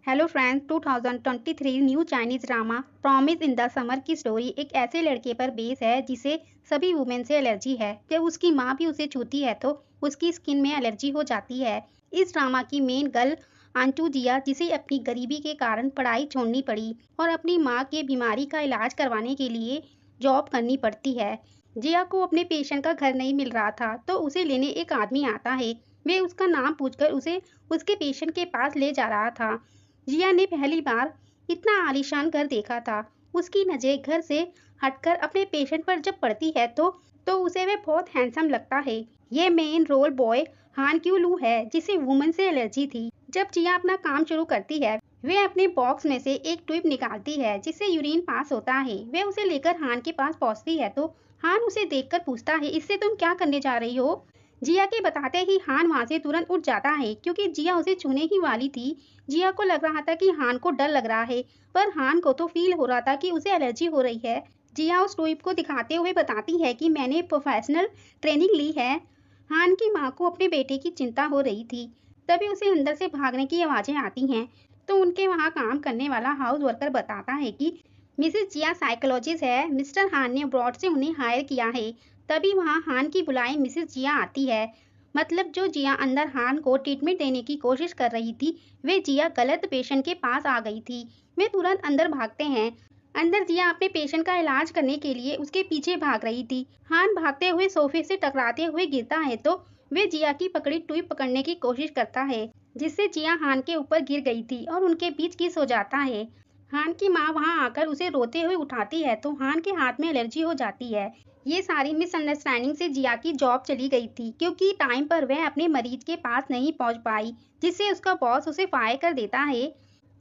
Hello friends, 2023 new Chinese drama promise in the summer की story एक ऐसे लड़के पर बेस है जिसे सभी वुमेन से एलर्जी है। जब उसकी माँ भी उसे छूती है तो उसकी स्किन में एलर्जी हो जाती है। इस ड्रामा की मेन गर्ल आंटू जिया, जिसे अपनी गरीबी के कारण पढ़ाई छोड़नी पड़ी और अपनी माँ के बीमारी का इलाज करवाने के लिए जॉब करनी पड़ती है। जिया को अपने पेशेंट का घर नहीं मिल रहा था तो उसे लेने एक आदमी आता है। वे उसका नाम पूछकर उसे उसके पेशेंट के पास ले जा रहा था। जिया ने पहली बार इतना आलीशान घर देखा था। उसकी नजरें घर से हटकर अपने पेशेंट पर जब पड़ती है तो उसे वह बहुत हैंडसम लगता है। ये मेन रोल बॉय हान क्यू लू है, जिसे वुमन से एलर्जी थी। जब जिया अपना काम शुरू करती है, वे अपने बॉक्स में से एक ट्यूब निकालती है जिससे यूरिन पास होता है। वे उसे लेकर हान के पास पहुंचती है तो हान उसे देखकर पूछता है, इससे तुम क्या करने जा रही हो? जिया के बताते ही हान वहां से तुरंत उठ जाता है क्योंकि जिया उसे छूने ही वाली थी। जिया को लग रहा था कि हान को डर लग रहा है, पर हान को तो फील हो रहा था कि उसे एलर्जी हो रही है। जिया उस ट्यूब को दिखाते हुए बताती है कि मैंने प्रोफेशनल ट्रेनिंग ली है। हान की माँ को अपने बेटे की चिंता हो रही थी। तभी उसे अंदर से भागने की आवाजें आती हैं तो उनके वहाँ काम करने वाला हाउस वर्कर बताता है कि मिसेस जिया साइकोलॉजिस्ट है, मिस्टर हान ने अब्रॉड से उन्हें हायर किया है। तभी वहाँ हान की बुलाए मिसेस जिया आती है। मतलब जो जिया अंदर हान को ट्रीटमेंट देने की कोशिश कर रही थी, वे जिया गलत पेशेंट के पास आ गई थी। वे तुरंत अंदर भागते हैं। अंदर जिया अपने पेशेंट का इलाज करने के लिए उसके पीछे भाग रही थी। हान भागते हुए सोफे से टकराते हुए गिरता है तो वे जिया की पकड़ी ट्यूब पकड़ने की कोशिश करता है, जिससे जिया हान के ऊपर गिर गई थी और उनके बीच किस हो जाता है। हान की माँ वहां आकर उसे रोते हुए उठाती है तो हान के हाथ में एलर्जी हो जाती है। ये सारी मिसअंडरस्टैंडिंग से जिया की जॉब चली गई थी क्योंकि टाइम पर वह अपने मरीज के पास नहीं पहुंच पाई, जिससे उसका बॉस उसे फायर कर देता है।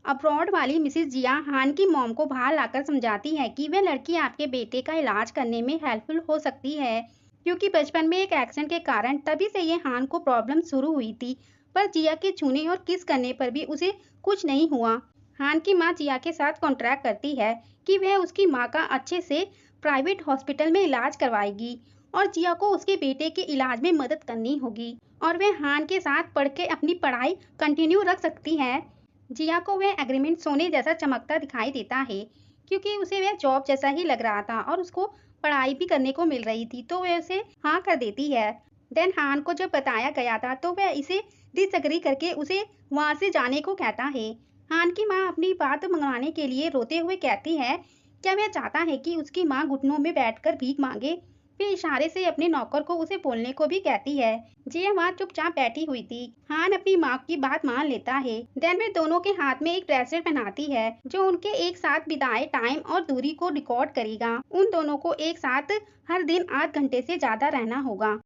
अब्रॉड वाली मिसेस जिया हान की मॉम को बाहर लाकर समझाती है कि वह लड़की आपके बेटे का इलाज करने में हेल्पफुल हो सकती है, क्योंकि बचपन में एक एक्सीडेंट के कारण तभी से ये हान को प्रॉब्लम शुरू हुई थी। पर जिया के छूने और किस करने पर भी उसे कुछ नहीं हुआ। हान की माँ जिया के साथ कॉन्ट्रैक्ट करती है कि वह उसकी माँ का अच्छे से प्राइवेट हॉस्पिटल में इलाज करवाएगी और जिया को उसके बेटे के इलाज में मदद करनी होगी और वह हान के साथ पढ़ के अपनी पढ़ाई कंटिन्यू रख सकती है। जिया को वह एग्रीमेंट सोने जैसा चमकता दिखाई देता है क्योंकि उसे वह जॉब जैसा ही लग रहा था और उसको पढ़ाई भी करने को मिल रही थी, तो वह उसे हाँ कर देती है। देन हान को जब बताया गया था तो वह इसे डिसएग्री करके उसे वहां से जाने को कहता है। हान की माँ अपनी बात मनवाने के लिए रोते हुए कहती है, क्या वह चाहता है कि उसकी माँ घुटनों में बैठकर भीख मांगे? फिर इशारे से अपने नौकर को उसे बोलने को भी कहती है। जिया वहाँ चुपचाप बैठी हुई थी। हान अपनी माँ की बात मान लेता है। देन वे दोनों के हाथ में एक ब्रेसलेट पहनाती है जो उनके एक साथ बिताए टाइम और दूरी को रिकॉर्ड करेगा। उन दोनों को एक साथ हर दिन 8 घंटे से ज्यादा रहना होगा।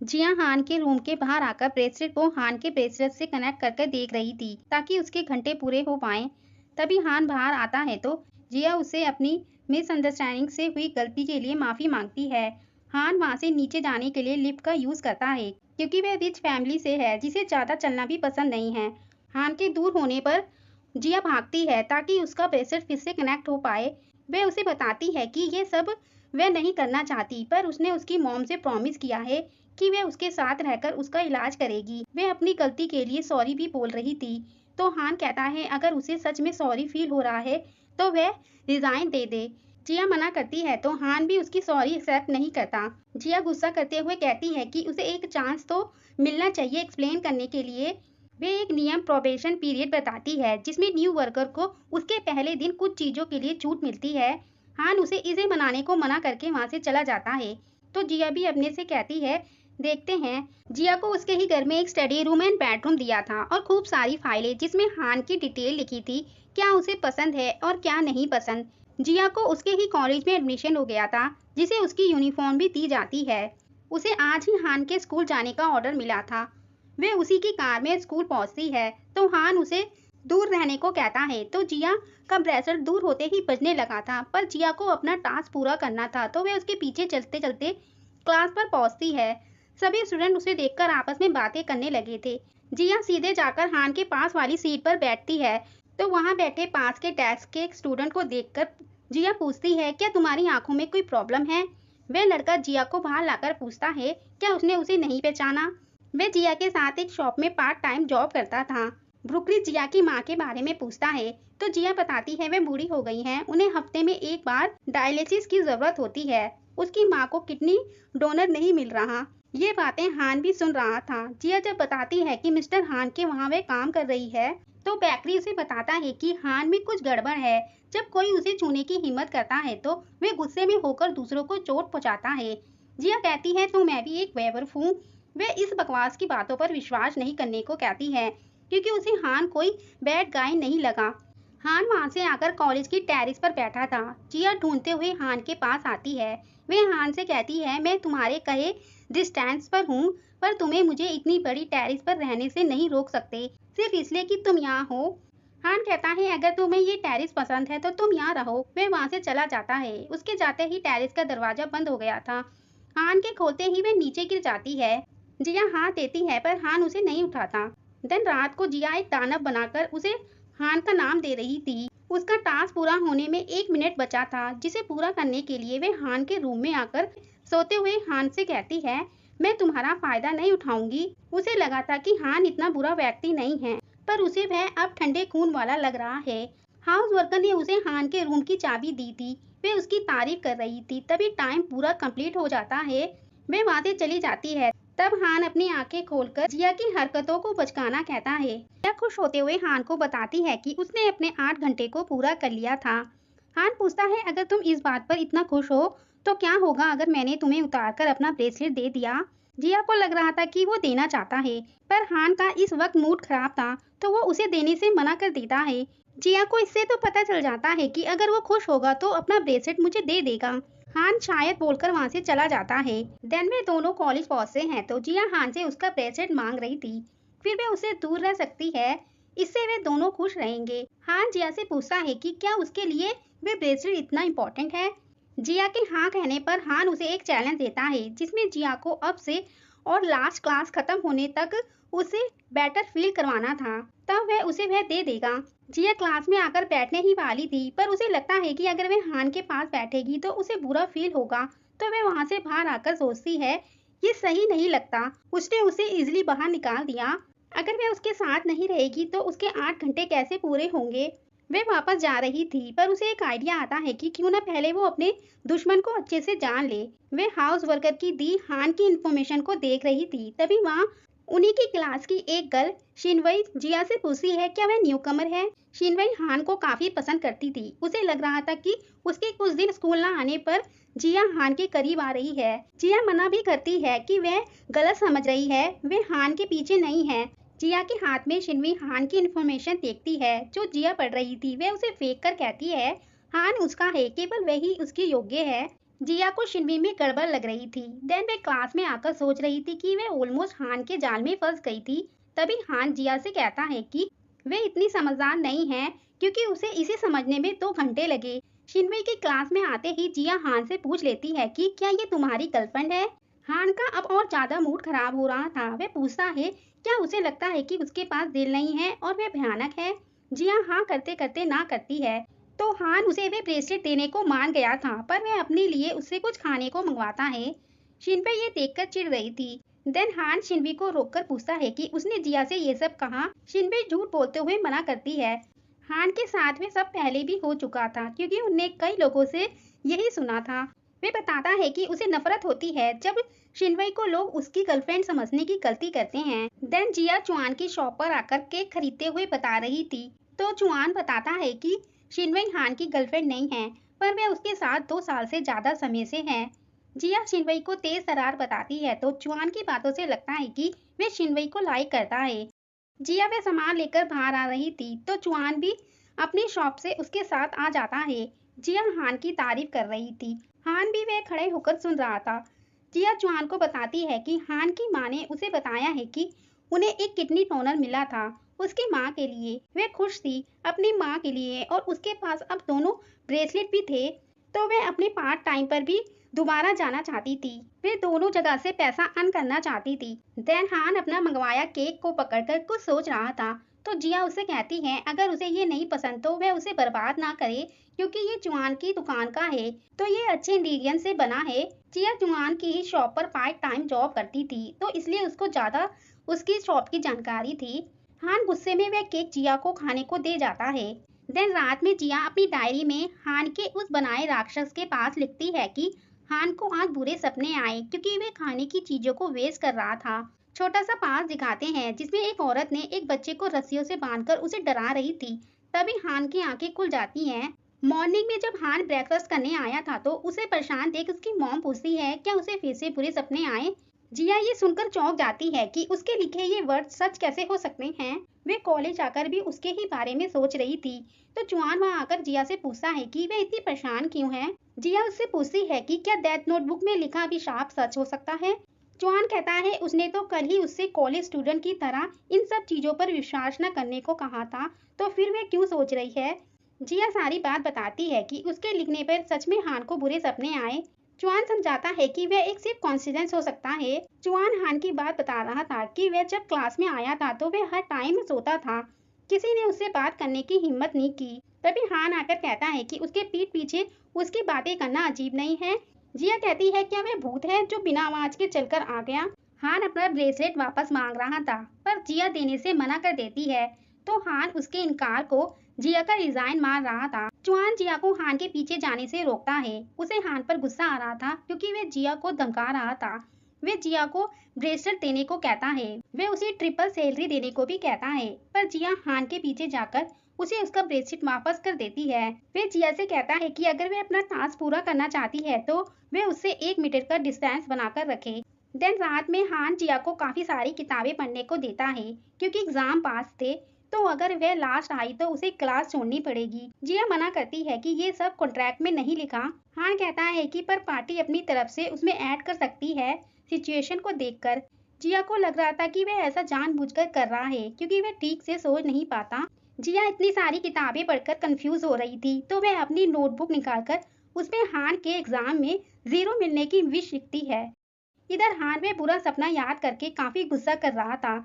जिया हान के रूम के बाहर आकर ब्रेसलेट को हान के ब्रेसलेट से कनेक्ट करके देख रही थी ताकि उसके घंटे पूरे हो पाए। तभी हान बाहर आता है तो जिया उसे अपनी मिसअंडरस्टैंडिंग से हुई गलती के लिए माफी मांगती है। हान वहां से नीचे जाने के लिए लिफ्ट का यूज करता है क्योंकि वह रिच फैमिली से है जिसे ज्यादा चलना भी पसंद नहीं है। हान के दूर होने पर जिया भागती है ताकि उसका ब्रेसलेट फिर से कनेक्ट हो पाए। वह उसे बताती है कि ये सब वह नहीं करना चाहती, पर उसने उसकी मॉम से प्रॉमिस किया है कि वह उसके साथ रहकर उसका इलाज करेगी। वह अपनी गलती के लिए सॉरी भी बोल रही थी तो हान कहता है अगर उसे सच में सॉरी फील हो रहा है तो वह रिजाइन दे दे। जिया मना करती है तो हान भी उसकी सॉरी एक्सेप्ट नहीं करता। जिया गुस्सा करते हुए कहती है कि उसे एक चांस तो मिलना चाहिए एक्सप्लेन करने के लिए। वे एक नियम प्रोबेशन पीरियड बताती है जिसमें न्यू वर्कर को उसके पहले दिन कुछ चीजों के लिए छूट मिलती है। हान उसे इसे मनाने को मना करके वहां से चला जाता है तो जिया भी अपने से कहती है, देखते हैं। जिया को उसके ही घर में एक स्टडी रूम एंड बेडरूम दिया था और खूब सारी फाइलें जिसमें हान की डिटेल लिखी थी, क्या उसे पसंद है और क्या नहीं पसंद। जिया को उसके ही कॉलेज में एडमिशन हो गया था जिसे उसकी यूनिफॉर्म भी दी जाती है। उसे आज ही हान के स्कूल जाने का ऑर्डर मिला था। वे उसी की कार में स्कूल पहुंचती है तो हान उसे दूर रहने को कहता है तो जिया का ब्रेसलेट दूर होते ही बजने लगा था, पर जिया को अपना टास्क पूरा करना था तो वे उसके पीछे चलते चलते क्लास पर पहुंचती है। सभी स्टूडेंट उसे देखकर आपस में बातें करने लगे थे। जिया सीधे जाकर हान के पास वाली सीट पर बैठती है तो वहां बैठे पास के डेस्क के एक स्टूडेंट को देखकर जिया पूछती है, क्या तुम्हारी आंखों में कोई प्रॉब्लम है? वह लड़का जिया को बाहर लाकर पूछता है क्या उसने उसे नहीं पहचाना। वह जिया के साथ एक शॉप में पार्ट टाइम जॉब करता था। ब्रुकलिन जिया की माँ के बारे में पूछता है तो जिया बताती है वे बूढ़ी हो गई हैं, उन्हें हफ्ते में एक बार डायलिसिस की जरूरत होती है। उसकी माँ को किडनी डोनर नहीं मिल रहा। ये बातें हान भी सुन रहा था। जिया जब बताती है कि मिस्टर हान के वहाँ वे काम कर रही है तो बैकरी उसे बताता है कि हान में कुछ गड़बड़ है। जब कोई उसे छूने की हिम्मत करता है तो वे गुस्से में होकर दूसरों को चोट पहुंचाता है। जिया कहती है तो मैं भी एक वेयरवुल्फ हूँ। वे इस बकवास की बातों पर विश्वास नहीं करने को कहती है क्योंकि उसे हान कोई बैड गाय नहीं लगा। हान वहां से आकर कॉलेज की टेरेस पर बैठा था। जिया ढूंढते हुए हान के पास आती है। वे हान से कहती है मैं तुम्हारे कहे डिस्टेंस पर हूँ, पर तुम्हें मुझे इतनी बड़ी टेरेस पर रहने से नहीं रोक सकते सिर्फ इसलिए कि तुम यहाँ हो। हान कहता है अगर तुम्हें ये टेरेस पसंद है तो तुम यहाँ रहो। वे वहां से चला जाता है। उसके जाते ही टेरेस का दरवाजा बंद हो गया था। हान के खोलते ही वे नीचे गिर जाती है। जिया हाथ देती है पर हान उसे नहीं उठाता। दिन रात को जिया एक दानव बनाकर उसे हान का नाम दे रही थी। उसका टास्क पूरा होने में 1 मिनट बचा था, जिसे पूरा करने के लिए वे हान के रूम में आकर सोते हुए हान से कहती है मैं तुम्हारा फायदा नहीं उठाऊंगी। उसे लगा था कि हान इतना बुरा व्यक्ति नहीं है, पर उसे वह अब ठंडे खून वाला लग रहा है। हाउस वर्कर ने उसे हान के रूम की चाबी दी थी। वे उसकी तारीफ कर रही थी। तभी टाइम पूरा कंप्लीट हो जाता है। वे वहां से चली जाती है। तब हान अपनी आंखें खोलकर जिया की हरकतों को बचकाना कहता है। जिया खुश होते हुए हान को बताती है कि उसने अपने 8 घंटे को पूरा कर लिया था। हान पूछता है अगर तुम इस बात पर इतना खुश हो तो क्या होगा अगर मैंने तुम्हें उतारकर अपना ब्रेसलेट दे दिया। जिया को लग रहा था कि वो देना चाहता है, पर हान का इस वक्त मूड खराब था तो वो उसे देने से मना कर देता है। जिया को इससे तो पता चल जाता है कि अगर वो खुश होगा तो अपना ब्रेसलेट मुझे दे देगा। हान शायद बोलकर वहां से चला जाता है। दिन में दोनों कॉलेज पहुंचते हैं तो जिया हान से उसका ब्रेसलेट मांग रही थी। फिर वे उसे दूर रह सकती है, इससे वे दोनों खुश रहेंगे। हान जिया से पूछता है कि क्या उसके लिए वे ब्रेसलेट इतना इम्पोर्टेंट है। जिया के हाँ कहने पर हान उसे एक चैलेंज देता है जिसमें जिया को अब से और लास्ट क्लास खत्म होने तक उसे बेटर फील करवाना था। तब वह दे देगा। जिया क्लास में आकर बैठने ही वाली थी, पर उसे लगता है कि अगर वे हान के पास बैठेगी तो उसे बुरा फील होगा, तो वे वहां से बाहर आकर सोचती है ये सही नहीं लगता, उसने उसे इजिली बाहर निकाल दिया। अगर वह उसके साथ नहीं रहेगी तो उसके 8 घंटे कैसे पूरे होंगे। वे वापस जा रही थी, पर उसे एक आइडिया आता है कि क्यों न पहले वो अपने दुश्मन को अच्छे से जान ले। वे हाउस वर्कर की दी हान की इंफॉर्मेशन को देख रही थी। तभी वहाँ उन्हीं की क्लास की एक गर्ल शिनवई जिया से पूछती है क्या वह न्यू कमर है। शिनवई हान को काफी पसंद करती थी। उसे लग रहा था कि उसके कुछ दिन स्कूल न आने पर जिया हान के करीब आ रही है। जिया मना भी करती है कि वह गलत समझ रही है, वे हान के पीछे नहीं है। जिया के हाथ में शिनवी हान की इंफॉर्मेशन देखती है जो जिया पढ़ रही थी। वह उसे फेंक कर कहती है हान उसका है, केवल वही उसकी योग्य है। जिया को शिनवी में गड़बड़ लग रही थी। देन वे क्लास में आकर सोच रही थी कि वे ऑलमोस्ट हान के जाल में फंस गई थी। तभी हान जिया से कहता है कि वे इतनी समझदार नहीं है क्योंकि उसे इसे समझने में 2 घंटे लगे। शिनवी की क्लास में आते ही जिया हान से पूछ लेती है कि क्या ये तुम्हारी गर्लफ्रेंड है। हान का अब और ज्यादा मूड खराब हो रहा था। वह पूछता है क्या उसे लगता है कि उसके पास दिल नहीं है और वह भयानक है। जिया हाँ करते करते ना करती है तो हान उसे वे ब्रेसलेट देने को मान गया था, पर वह अपने लिए उससे कुछ खाने को मंगवाता है। शिनवी ये देखकर चिढ़ रही थी। देन हान शिनवी को रोककर पूछता है कि उसने जिया से ये सब कहा। शिनवी झूठ बोलते हुए मना करती है। हान के साथ में सब पहले भी हो चुका था क्योंकि उन्हें कई लोगों से यही सुना था। वे बताता है कि उसे नफरत होती है जब शिनवई को लोग उसकी गर्लफ्रेंड समझने की गलती करते हैं। देन जिया चुआन की शॉप पर आकर केक खरीदते हुए बता रही थी तो चुआन बताता है कि शिनवई हान की गर्लफ्रेंड नहीं है, पर वह उसके साथ 2 साल से ज्यादा समय से है। जिया शिनवई को तेज तरार बताती है तो चुआन की बातों से लगता है कि वे शिनवई को लाइक करता है। जिया वे सामान लेकर बाहर आ रही थी तो चुआन भी अपनी शॉप से उसके साथ आ जाता है। जिया हान की तारीफ कर रही थी। हान भी वह खड़े होकर सुन रहा था। जिया चुआन को बताती है कि हान की माँ ने उसे बताया है कि उन्हें एक किडनी डोनर मिला था उसकी माँ के लिए। वे खुश थी अपनी माँ के लिए और उसके पास अब दोनों ब्रेसलेट भी थे, तो वे अपने पार्ट टाइम पर भी दोबारा जाना चाहती थी। वे दोनों जगह से पैसा अर्न करना चाहती थी। देन हान अपना मंगवाया केक को पकड़कर कुछ सोच रहा था तो जिया उसे कहती है अगर उसे ये नहीं पसंद तो वह उसे बर्बाद ना करे क्योंकि ये चुआन की दुकान का है, तो ये अच्छे इंग्रेडिएंट से बना है। जिया चुआन की ही शॉप पर पार्ट टाइम जॉब करती थी तो इसलिए उसको ज्यादा उसकी शॉप की जानकारी थी। हान गुस्से में वह केक जिया को खाने को दे जाता है। देन रात में जिया अपनी डायरी में हान के उस बनाए राक्षस के पास लिखती है कि हान को आज बुरे सपने आए क्योंकि वे खाने की चीजों को वेस्ट कर रहा था। छोटा सा पास दिखाते हैं जिसमें एक औरत ने एक बच्चे को रस्सियों से बांधकर उसे डरा रही थी। तभी हान की आंखें खुल जाती हैं। मॉर्निंग में जब हान ब्रेकफास्ट करने आया था तो उसे परेशान देख उसकी मॉम पूछती है क्या उसे फिर से बुरे सपने आए। जिया ये सुनकर चौंक जाती है कि उसके लिखे ये वर्ड सच कैसे हो सकते हैं। वे कॉलेज आकर भी उसके ही बारे में सोच रही थी। तो चुआन वहां आकर जिया से पूछता है कि वे इतनी परेशान क्यों है। जिया उससे पूछती है कि क्या डेथ नोटबुक में लिखा अभिशाप सच हो सकता है। चुआन कहता है उसने तो कल ही उससे कॉलेज स्टूडेंट की तरह इन सब चीजों पर विश्वास न करने को कहा था, तो फिर वे क्यों सोच रही है। जिया सारी बात बताती है कि उसके लिखने पर सच में हान को बुरे सपने आए। चुआन समझाता है कि वह एक सिर्फ कॉन्सिडेंस हो सकता है। चुआन हान की बात बता रहा था कि वह जब क्लास में आया था तो वह हर टाइम सोता था। किसी ने उससे बात करने की हिम्मत नहीं की। तभी हान आकर कहता है कि उसके पीठ पीछे उसकी बातें करना अजीब नहीं है। जिया कहती है क्या वह भूत है जो बिना आवाज के चलकर आ गया। हान अपना ब्रेसलेट वापस मांग रहा था पर जिया देने से मना कर देती है। तो हान उसके इनकार को जिया का रिजाइन मार रहा था। चुआन जिया को हान के पीछे जाने से रोकता है। उसे हान पर गुस्सा आ रहा था क्योंकि वह जिया को धमका रहा था। वे जिया को ब्रेसलेट देने को कहता है। वे उसे ट्रिपल सैलरी देने को भी कहता है पर जिया हान के पीछे जाकर उसे उसका ब्रेसलेट वापस कर देती है। वे जिया से कहता है कि अगर वे अपना टास्क पूरा करना चाहती है तो वे उससे 1 मीटर का डिस्टेंस बनाकर रखे। देन रात में हान जिया को काफी सारी किताबें पढ़ने को देता है क्योंकि एग्जाम पास थे, तो अगर वह लास्ट आई तो उसे क्लास छोड़नी पड़ेगी। जिया मना करती है कि ये सब कॉन्ट्रैक्ट में नहीं लिखा। हान कहता है कि पर पार्टी अपनी तरफ से उसमें ऐड कर सकती है सिचुएशन को देखकर। जिया को लग रहा था कि वह ऐसा जानबूझकर कर रहा है क्योंकि वह ठीक से सोच नहीं पाता। जिया इतनी सारी किताबें पढ़कर कंफ्यूज हो रही थी तो वह अपनी नोटबुक निकालकर उसमें हान के एग्जाम में 0 मिलने की विश लिखती है। इधर हान वह बुरा सपना याद करके काफी गुस्सा कर रहा था।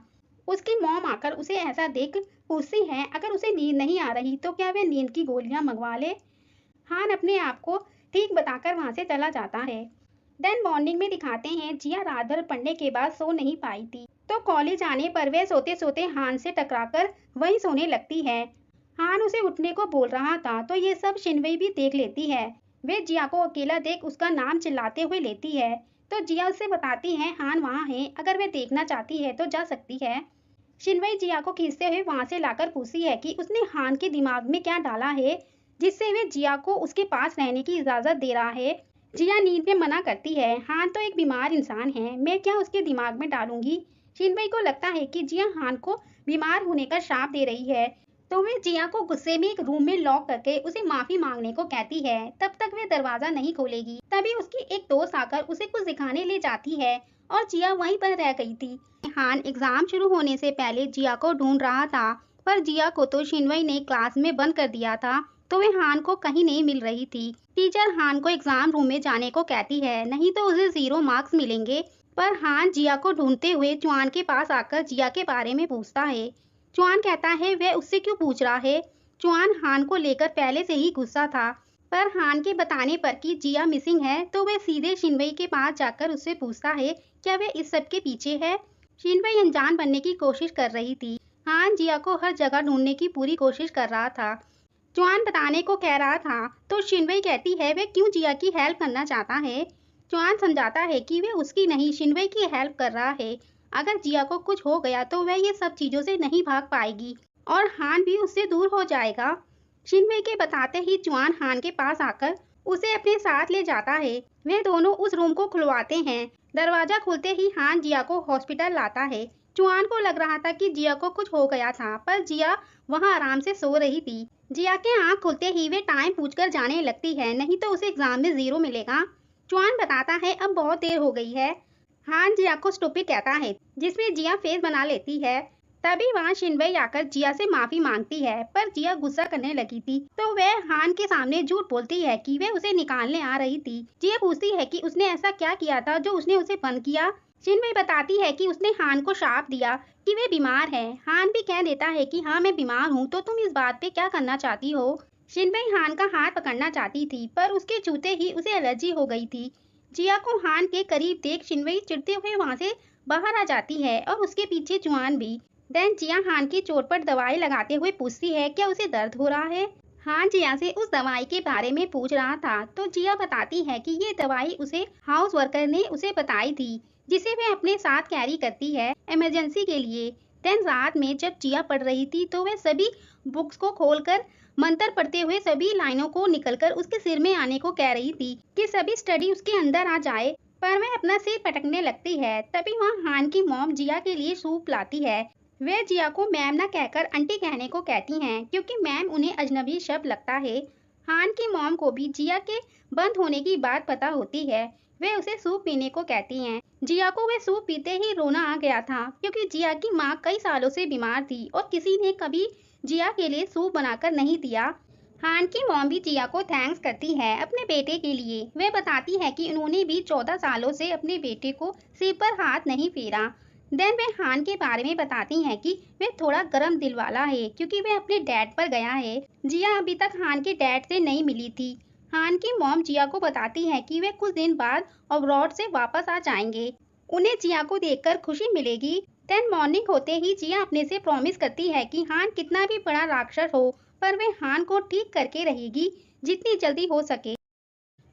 उसकी मॉम आकर उसे ऐसा देख पूछती है अगर उसे नींद नहीं आ रही तो क्या वह नींद की गोलियां मंगवा ले। हान अपने आप को ठीक बताकर वहां से चला जाता है। देन मॉर्निंग में दिखाते हैं जिया रात भर पढ़ने के बाद सो नहीं पाई थी, तो कॉलेज आने पर वह सोते सोते हान से टकराकर वहीं सोने लगती है। हान उसे उठने को बोल रहा था तो ये सब शिनवई भी देख लेती है। वे जिया को अकेला देख उसका नाम चिल्लाते हुए लेती है। तो जिया उसे बताती है हान वहाँ है, अगर वह देखना चाहती है तो जा सकती है। शिनवई जिया को खींचते हुए वहां से लाकर पूछती है कि उसने हान के दिमाग में क्या डाला है जिससे वे जिया को उसके पास रहने की इजाजत दे रहा है। जिया नींद में मना करती है, हान तो एक बीमार इंसान है, मैं क्या उसके दिमाग में डालूंगी। शिनवई को लगता है कि जिया हान को बीमार होने का श्राप दे रही है, तो वे जिया को गुस्से में एक रूम में लॉक करके उसे माफी मांगने को कहती है। तब तक वे दरवाजा नहीं खोलेगी। तभी उसकी एक दोस्त आकर उसे कुछ दिखाने ले जाती है और जिया वहीं पर रह गई थी। हान एग्जाम शुरू होने से पहले जिया को ढूंढ रहा था पर जिया को तो शिनवई ने क्लास में बंद कर दिया था, तो वे हान को कहीं नहीं मिल रही थी। टीचर हान को एग्जाम रूम में जाने को कहती है, नहीं तो उसे 0 मार्क्स मिलेंगे। पर हान जिया को ढूंढते हुए चुआन के पास आकर जिया के बारे में पूछता है। चुआन कहता है वह उससे क्यों पूछ रहा है। चुआन हान को लेकर पहले से ही गुस्सा था, पर हान के बताने पर कि जिया मिसिंग है तो वह सीधे शिनवई के पास जाकर उससे पूछता है क्या वह इस सब के पीछे है। शिनवई अनजान बनने की कोशिश कर रही थी। हान जिया को हर जगह ढूंढने की पूरी कोशिश कर रहा था। चुआन बताने को कह रहा था तो शिनवई कहती है वह क्यों जिया की हेल्प करना चाहता है। चुआन समझाता है कि वह उसकी नहीं शिनवई की हेल्प कर रहा है। अगर जिया को कुछ हो गया तो वह ये सब चीजों से नहीं भाग पाएगी और हान भी उससे दूर हो जाएगा। शिनवई के बताते ही चुआन हान के पास आकर उसे अपने साथ ले जाता है। वे दोनों उस रूम को खुलवाते हैं। दरवाजा खुलते ही हान जिया को हॉस्पिटल लाता है। चुआन को लग रहा था कि जिया को कुछ हो गया था, पर जिया वहां आराम से सो रही थी। जिया के आँख खुलते ही वे टाइम पूछकर जाने लगती है, नहीं तो उसे एग्जाम में 0 मिलेगा। चुआन बताता है अब बहुत देर हो गई है। हान जिया को स्टूपिड कहता है, जिसमें जिया फेस बना लेती है। तभी वहाँ शिनवई आकर जिया से माफी मांगती है, पर जिया गुस्सा करने लगी थी, तो वह हान के सामने झूठ बोलती है कि वह उसे निकालने आ रही थी। जिया पूछती है कि उसने ऐसा क्या किया था जो उसने उसे बंद किया। शिनवई बताती है कि उसने हान को श्राप दिया कि वे बीमार है। हान भी कह देता है कि हाँ मैं बीमार हूँ, तो तुम इस बात पे क्या करना चाहती हो। शिनवई हान का हाथ पकड़ना चाहती थी, पर उसके छूते ही उसे एलर्जी हो गई थी। जिया को हान के करीब देख शिनवई चिढ़ते हुए वहाँ से बाहर आ जाती है और उसके पीछे चुआन भी। देन जिया हान की चोट पर दवाई लगाते हुए पूछती है क्या उसे दर्द हो रहा है। हान जिया से उस दवाई के बारे में पूछ रहा था तो जिया बताती है कि ये दवाई उसे हाउस वर्कर ने उसे बताई थी, जिसे वह अपने साथ कैरी करती है इमरजेंसी के लिए। देन रात में जब जिया पढ़ रही थी तो वह सभी बुक्स को खोलकर मंत्र पढ़ते हुए सभी लाइनों को निकलकर उसके सिर में आने को कह रही थी कि सभी स्टडी उसके अंदर आ जाए, पर वह अपना सिर पटकने लगती है। तभी वहाँ हान की मॉम जिया के लिए सूप लाती है। वे जिया को मैम ना कहकर आंटी कहने को कहती हैं क्योंकि मैम उन्हें अजनबी शब्द लगता है। हान की मॉम को भी जिया के बंद होने की बात पता होती है। वे उसे सूप पीने को कहती हैं। जिया को वे सूप पीते ही रोना आ गया था क्योंकि जिया की माँ कई सालों से बीमार थी और किसी ने कभी जिया के लिए सूप बनाकर नहीं दिया। हान की मॉम भी जिया को थैंक्स करती है अपने बेटे के लिए। वे बताती है कि उन्होंने भी 14 सालों से अपने बेटे को सिर पर हाथ नहीं फेरा। देन वे हान के बारे में बताती हैं कि वे थोड़ा गर्म दिल वाला है क्योंकि वे अपने डैड पर गया है। जिया अभी तक हान के डैड से नहीं मिली थी। हान की मॉम जिया को बताती है कि वे कुछ दिन बाद अब्रॉड से वापस आ जाएंगे। उन्हें जिया को देखकर खुशी मिलेगी। देन मॉर्निंग होते ही जिया अपने से प्रॉमिस करती है कि हान कितना भी बड़ा राक्षस हो पर वे हान को ठीक करके रहेगी जितनी जल्दी हो सके।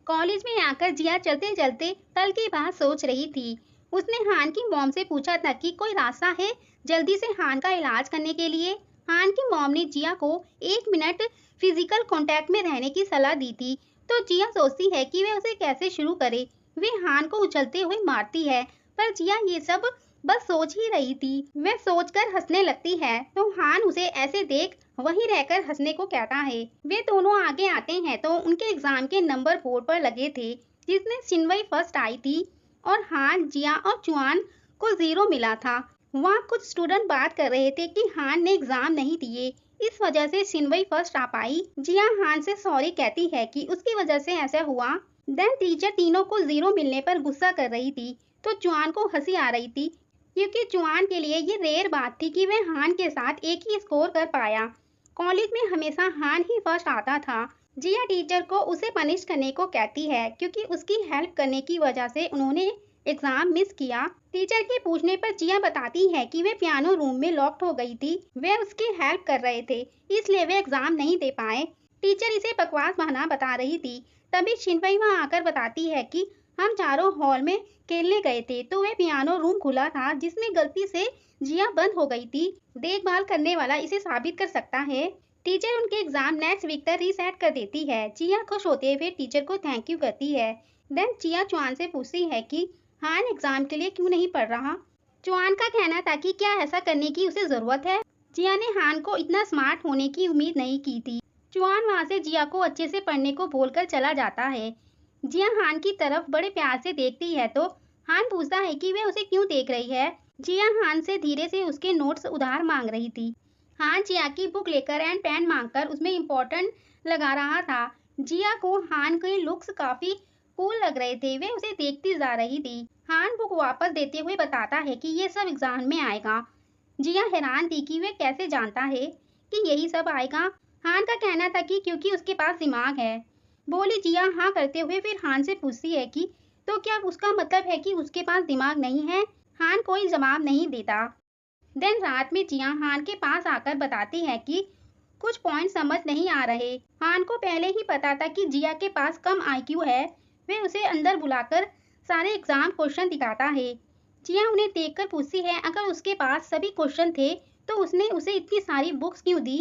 कॉलेज में आकर जिया चलते चलते कल की बात सोच रही थी। उसने हान की मॉम से पूछा था कि कोई रास्ता है जल्दी से हान का इलाज करने के लिए। हान की मॉम ने जिया को 1 मिनट फिजिकल कांटेक्ट में रहने की सलाह दी थी। तो जिया सोचती है कि वह उसे कैसे शुरू करे। वे हान को उछलते हुए मारती है, पर जिया ये सब बस सोच ही रही थी। वह सोचकर हंसने लगती है तो हान उसे ऐसे देख वहीं रहकर हंसने को कहता है। वे दोनों आगे आते हैं तो उनके एग्जाम के नंबर बोर्ड पर लगे थे जिसमें शिनवई फर्स्ट आई थी और हान, जिया और चुआन को 0 मिला था। वहाँ कुछ स्टूडेंट बात कर रहे थे कि हान ने एग्जाम नहीं दिए, इस वजह से शिनवई फर्स्ट आ पाई। जिया हान से सॉरी कहती है कि उसकी वजह से ऐसा हुआ। देन टीचर तीनों को 0 मिलने पर गुस्सा कर रही थी तो चुआन को हंसी आ रही थी क्योंकि चुआन के लिए ये रेयर बात थी कि वह हान के साथ एक ही स्कोर कर पाया। कॉलेज में हमेशा हान ही फर्स्ट आता था। जिया टीचर को उसे पनिश करने को कहती है क्योंकि उसकी हेल्प करने की वजह से उन्होंने एग्जाम मिस किया। टीचर के पूछने पर जिया बताती है कि वे पियानो रूम में लॉक्ड हो गई थी। वे उसकी हेल्प कर रहे थे इसलिए वे एग्जाम नहीं दे पाए। टीचर इसे बकवास बहाना बता रही थी। तभी शिनवई वहाँ आकर बताती है कि हम चारों हॉल में खेलने गए थे तो वे पियानो रूम खुला था जिसमें गलती से जिया बंद हो गई थी। देखभाल करने वाला इसे साबित कर सकता है। टीचर उनके एग्जाम नेक्स्ट वीक तक रीसेट कर देती है। जिया खुश होते हुए टीचर को थैंक यू करती है। देन जिया चुआन से पूछती है कि हान एग्जाम के लिए क्यों नहीं पढ़ रहा। चुआन का कहना था कि क्या ऐसा करने की उसे जरूरत है। जिया ने हान को इतना स्मार्ट होने की उम्मीद नहीं की थी। चुआन वहाँ से जिया को अच्छे से पढ़ने को बोलकर चला जाता है। जिया हान की तरफ बड़े प्यार से देखती है तो हान पूछता है कि वह उसे क्यों देख रही है। जिया हान से धीरे से उसके नोट्स उधार मांग रही थी। हान जिया की बुक लेकर एंड पेन मांगकर उसमें इम्पोर्टेंट लगा रहा था। जिया को हान के लुक्स काफी कूल लग रहे थे। वे उसे देखती जा रही थी। हान बुक वापस देते हुए बताता है कि ये सब एग्जाम में आएगा। जिया हैरान थी कि वे कैसे जानता है कि यही सब आएगा। हान का कहना था कि क्योंकि उसके पास दिमाग है। बोली जिया हाँ करते हुए फिर हान से पूछती है कि तो क्या उसका मतलब है कि उसके पास दिमाग नहीं है। हान कोई जवाब नहीं देता। देन रात में जिया हान के पास आकर बताती है कि कुछ पॉइंट समझ नहीं आ रहे। हान को पहले ही पता था कि जिया के पास कम आईक्यू है। वे उसे अंदर बुलाकर सारे एग्जाम क्वेश्चन दिखाता है। जिया उन्हें देखकर पूछती है अगर उसके पास सभी क्वेश्चन थे तो उसने उसे इतनी सारी बुक्स क्यों दी।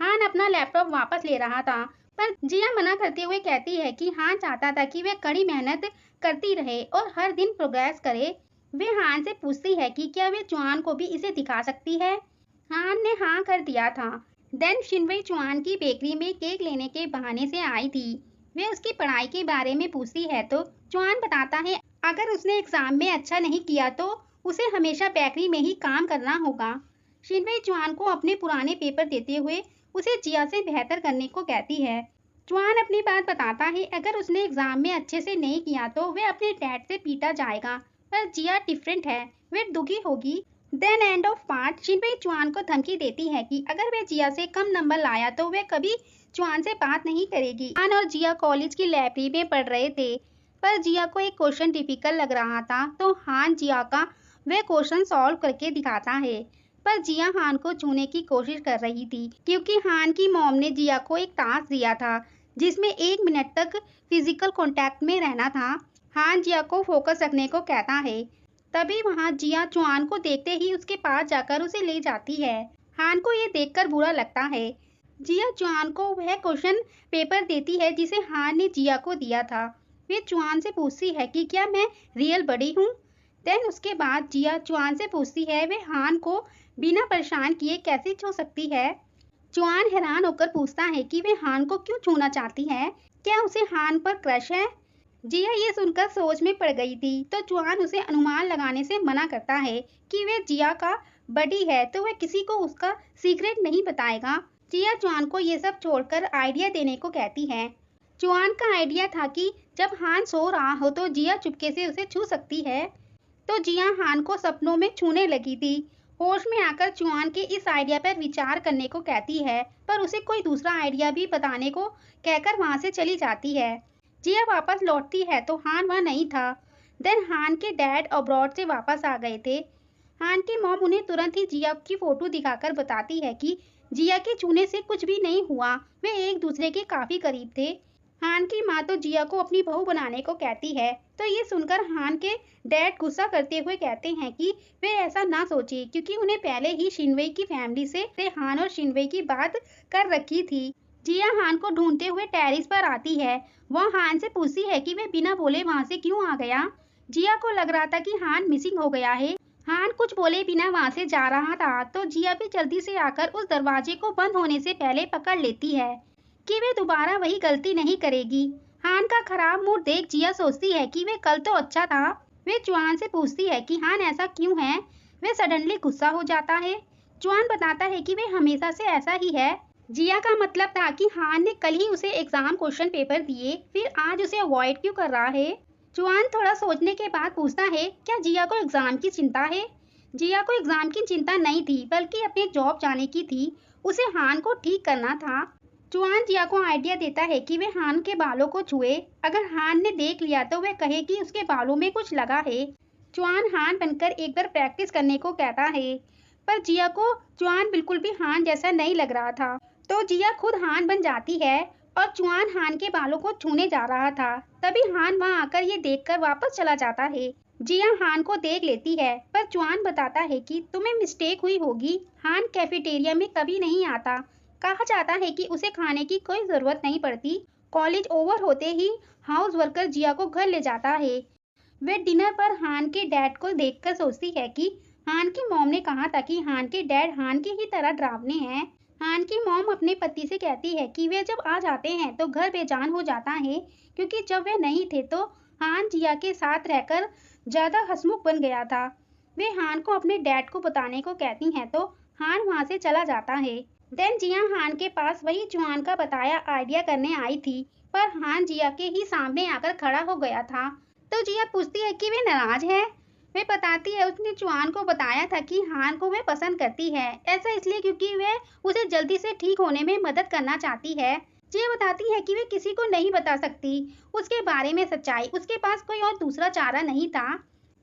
हान अपना लैपटॉप वापस ले रहा था पर जिया मना करते हुए कहती है कि हान चाहता था कि वह कड़ी मेहनत करती रहे और हर दिन प्रोग्रेस करे। वे हान से पूछती है कि क्या वे चुआन को भी इसे दिखा सकती है। हान ने हाँ कर दिया था। देन शिनवई चुआन की बेकरी में केक लेने के बहाने से आई थी। वे उसकी पढ़ाई के बारे में पूछती है तो चुआन बताता है अगर उसने एग्जाम में अच्छा नहीं किया तो उसे हमेशा बेकरी में ही काम करना होगा। शिनवई चुआन को अपने पुराने पेपर देते हुए उसे जिया से बेहतर करने को कहती है। चुआन अपनी बात बताता है अगर उसने एग्जाम में अच्छे से नहीं किया तो वह अपने डैड से पीटा जाएगा, पर जिया डिफरेंट है, वे दुखी होगी। Then end of part. शिनवई चुआन को धमकी देती है कि अगर वह जिया से कम नंबर लाया तो वह कभी चुआन से बात नहीं करेगी। हान और जिया कॉलेज की लाइब्रेरी में पढ़ रहे थे पर जिया को एक क्वेश्चन डिफिकल्ट लग रहा था तो हान जिया का वह क्वेश्चन सॉल्व करके दिखाता है। पर जिया हान को छूने की कोशिश कर रही थी क्योंकि हान की मॉम ने जिया को एक टास्क दिया था जिसमें 1 मिनट तक फिजिकल कांटेक्ट में रहना था। हान जिया को फोकस रखने को कहता है। तभी वहां जिया चुआन को देखते ही उसके पास जाकर उसे ले जाती है। हान को ये देखकर बुरा लगता है। जिया चुआन को वह क्वेश्चन पेपर देती है जिसे हान ने जिया को दिया था। वे चुआन से पूछती है कि क्या मैं रियल बड़ी हूँ। देन उसके बाद जिया चुआन से पूछती है वे हान को बिना परेशान किए कैसे छू सकती है। चुआन हैरान होकर पूछता है कि वे हान को क्यों छूना चाहती है, क्या उसे हान पर क्रश है। जिया ये सुनकर सोच में पड़ गई थी तो चुआन उसे अनुमान लगाने से मना करता है कि वे जिया का बडी है तो वह किसी को उसका सीक्रेट नहीं बताएगा। जिया चुआन को ये सब छोड़कर आइडिया देने को कहती है। चुआन का आइडिया था कि जब हान सो रहा हो तो जिया चुपके से उसे छू सकती है। तो जिया हान को सपनों में छूने लगी थी। होश में आकर चुआन के इस आइडिया पर विचार करने को कहती है पर उसे कोई दूसरा आइडिया भी बताने को कहकर वहां से चली जाती है। जिया वापस लौटती है तो हान वहां नहीं था। देन हान के डैड अब्रॉड से वापस आ गए थे। हान की मॉम उन्हें तुरंत ही जिया की फोटो दिखाकर बताती है कि जिया के छूने से कुछ भी नहीं हुआ, वे एक दूसरे के काफी करीब थे। हान की माँ तो जिया को अपनी बहू बनाने को कहती है तो ये सुनकर हान के डैड गुस्सा करते हुए कहते हैं कि वे ऐसा ना सोचे क्योंकि उन्हें पहले ही शिनवेई की फैमिली से हान और शिनवेई की बात कर रखी थी। जिया हान को ढूंढते हुए टेरिस पर आती है। वह हान से पूछती है कि वे बिना बोले वहां से क्यों आ गया। जिया को लग रहा था कि हान मिसिंग हो गया है। हान कुछ बोले बिना वहां से जा रहा था तो जिया भी जल्दी से आकर उस दरवाजे को बंद होने से पहले पकड़ लेती है कि वे दोबारा वही गलती नहीं करेगी। हान का खराब मूड देख जिया सोचती है कि वे कल तो अच्छा था। वे चुआन से पूछती है कि हान ऐसा क्यों है। वे सडनली गुस्सा हो जाता है। चुआन बताता है कि वे हमेशा से ऐसा ही है। जिया का मतलब था कि हान ने कल ही उसे एग्जाम क्वेश्चन पेपर दिए, फिर आज उसे अवॉइड क्यों कर रहा है। चुआन थोड़ा सोचने के बाद पूछता है क्या जिया को एग्जाम की चिंता है। जिया को एग्जाम की चिंता नहीं थी बल्कि अपने जॉब जाने की थी। उसे हान को ठीक करना था। चुआन जिया को आइडिया देता है कि वे हान के बालों को छुए। अगर हान ने देख लिया तो वह कहे कि उसके बालों में कुछ लगा है। चुआन हान बनकर एक बार प्रैक्टिस करने को कहता है पर जिया को चुआन बिल्कुल भी हान जैसा नहीं लग रहा था तो जिया खुद हान बन जाती है और चुआन हान के बालों को छूने जा रहा था। तभी हान वहां आकर ये देखकर वापस चला जाता है। जिया हान को देख लेती है पर चुआन बताता है कि तुम्हें मिस्टेक हुई होगी, हान कैफेटेरिया में कभी नहीं आता। कहा जाता है कि उसे खाने की कोई जरूरत नहीं पड़ती। कॉलेज ओवर होते ही हाउस वर्कर जिया को घर ले जाता है। वे डिनर पर हान के डैड को देखकर सोचती है कि हान की मॉम ने कहा था कि हान के डैड हान की ही तरह डरावने हैं। हान की मॉम अपने पति से कहती है कि वे जब आ जाते हैं तो घर बेजान हो जाता है क्योंकि जब वे नहीं थे तो हान जिया के साथ रहकर ज्यादा हंसमुख बन गया था। वे हान को अपने डैड को बताने को कहती हैं तो हान वहां से चला जाता है। देन जिया हान के पास वही चुआन का बताया आइडिया करने आई थी पर हान जिया के ही सामने आकर खड़ा हो गया था। तो जिया पूछती है कि वे नाराज है। वे बताती है उसने चुआन को बताया था कि हान को वे पसंद करती है, ऐसा इसलिए क्योंकि वे उसे जल्दी से ठीक होने में मदद करना चाहती है। जिया बताती है कि वे किसी को नहीं बता सकती उसके बारे में सच्चाई, उसके पास कोई और दूसरा चारा नहीं था।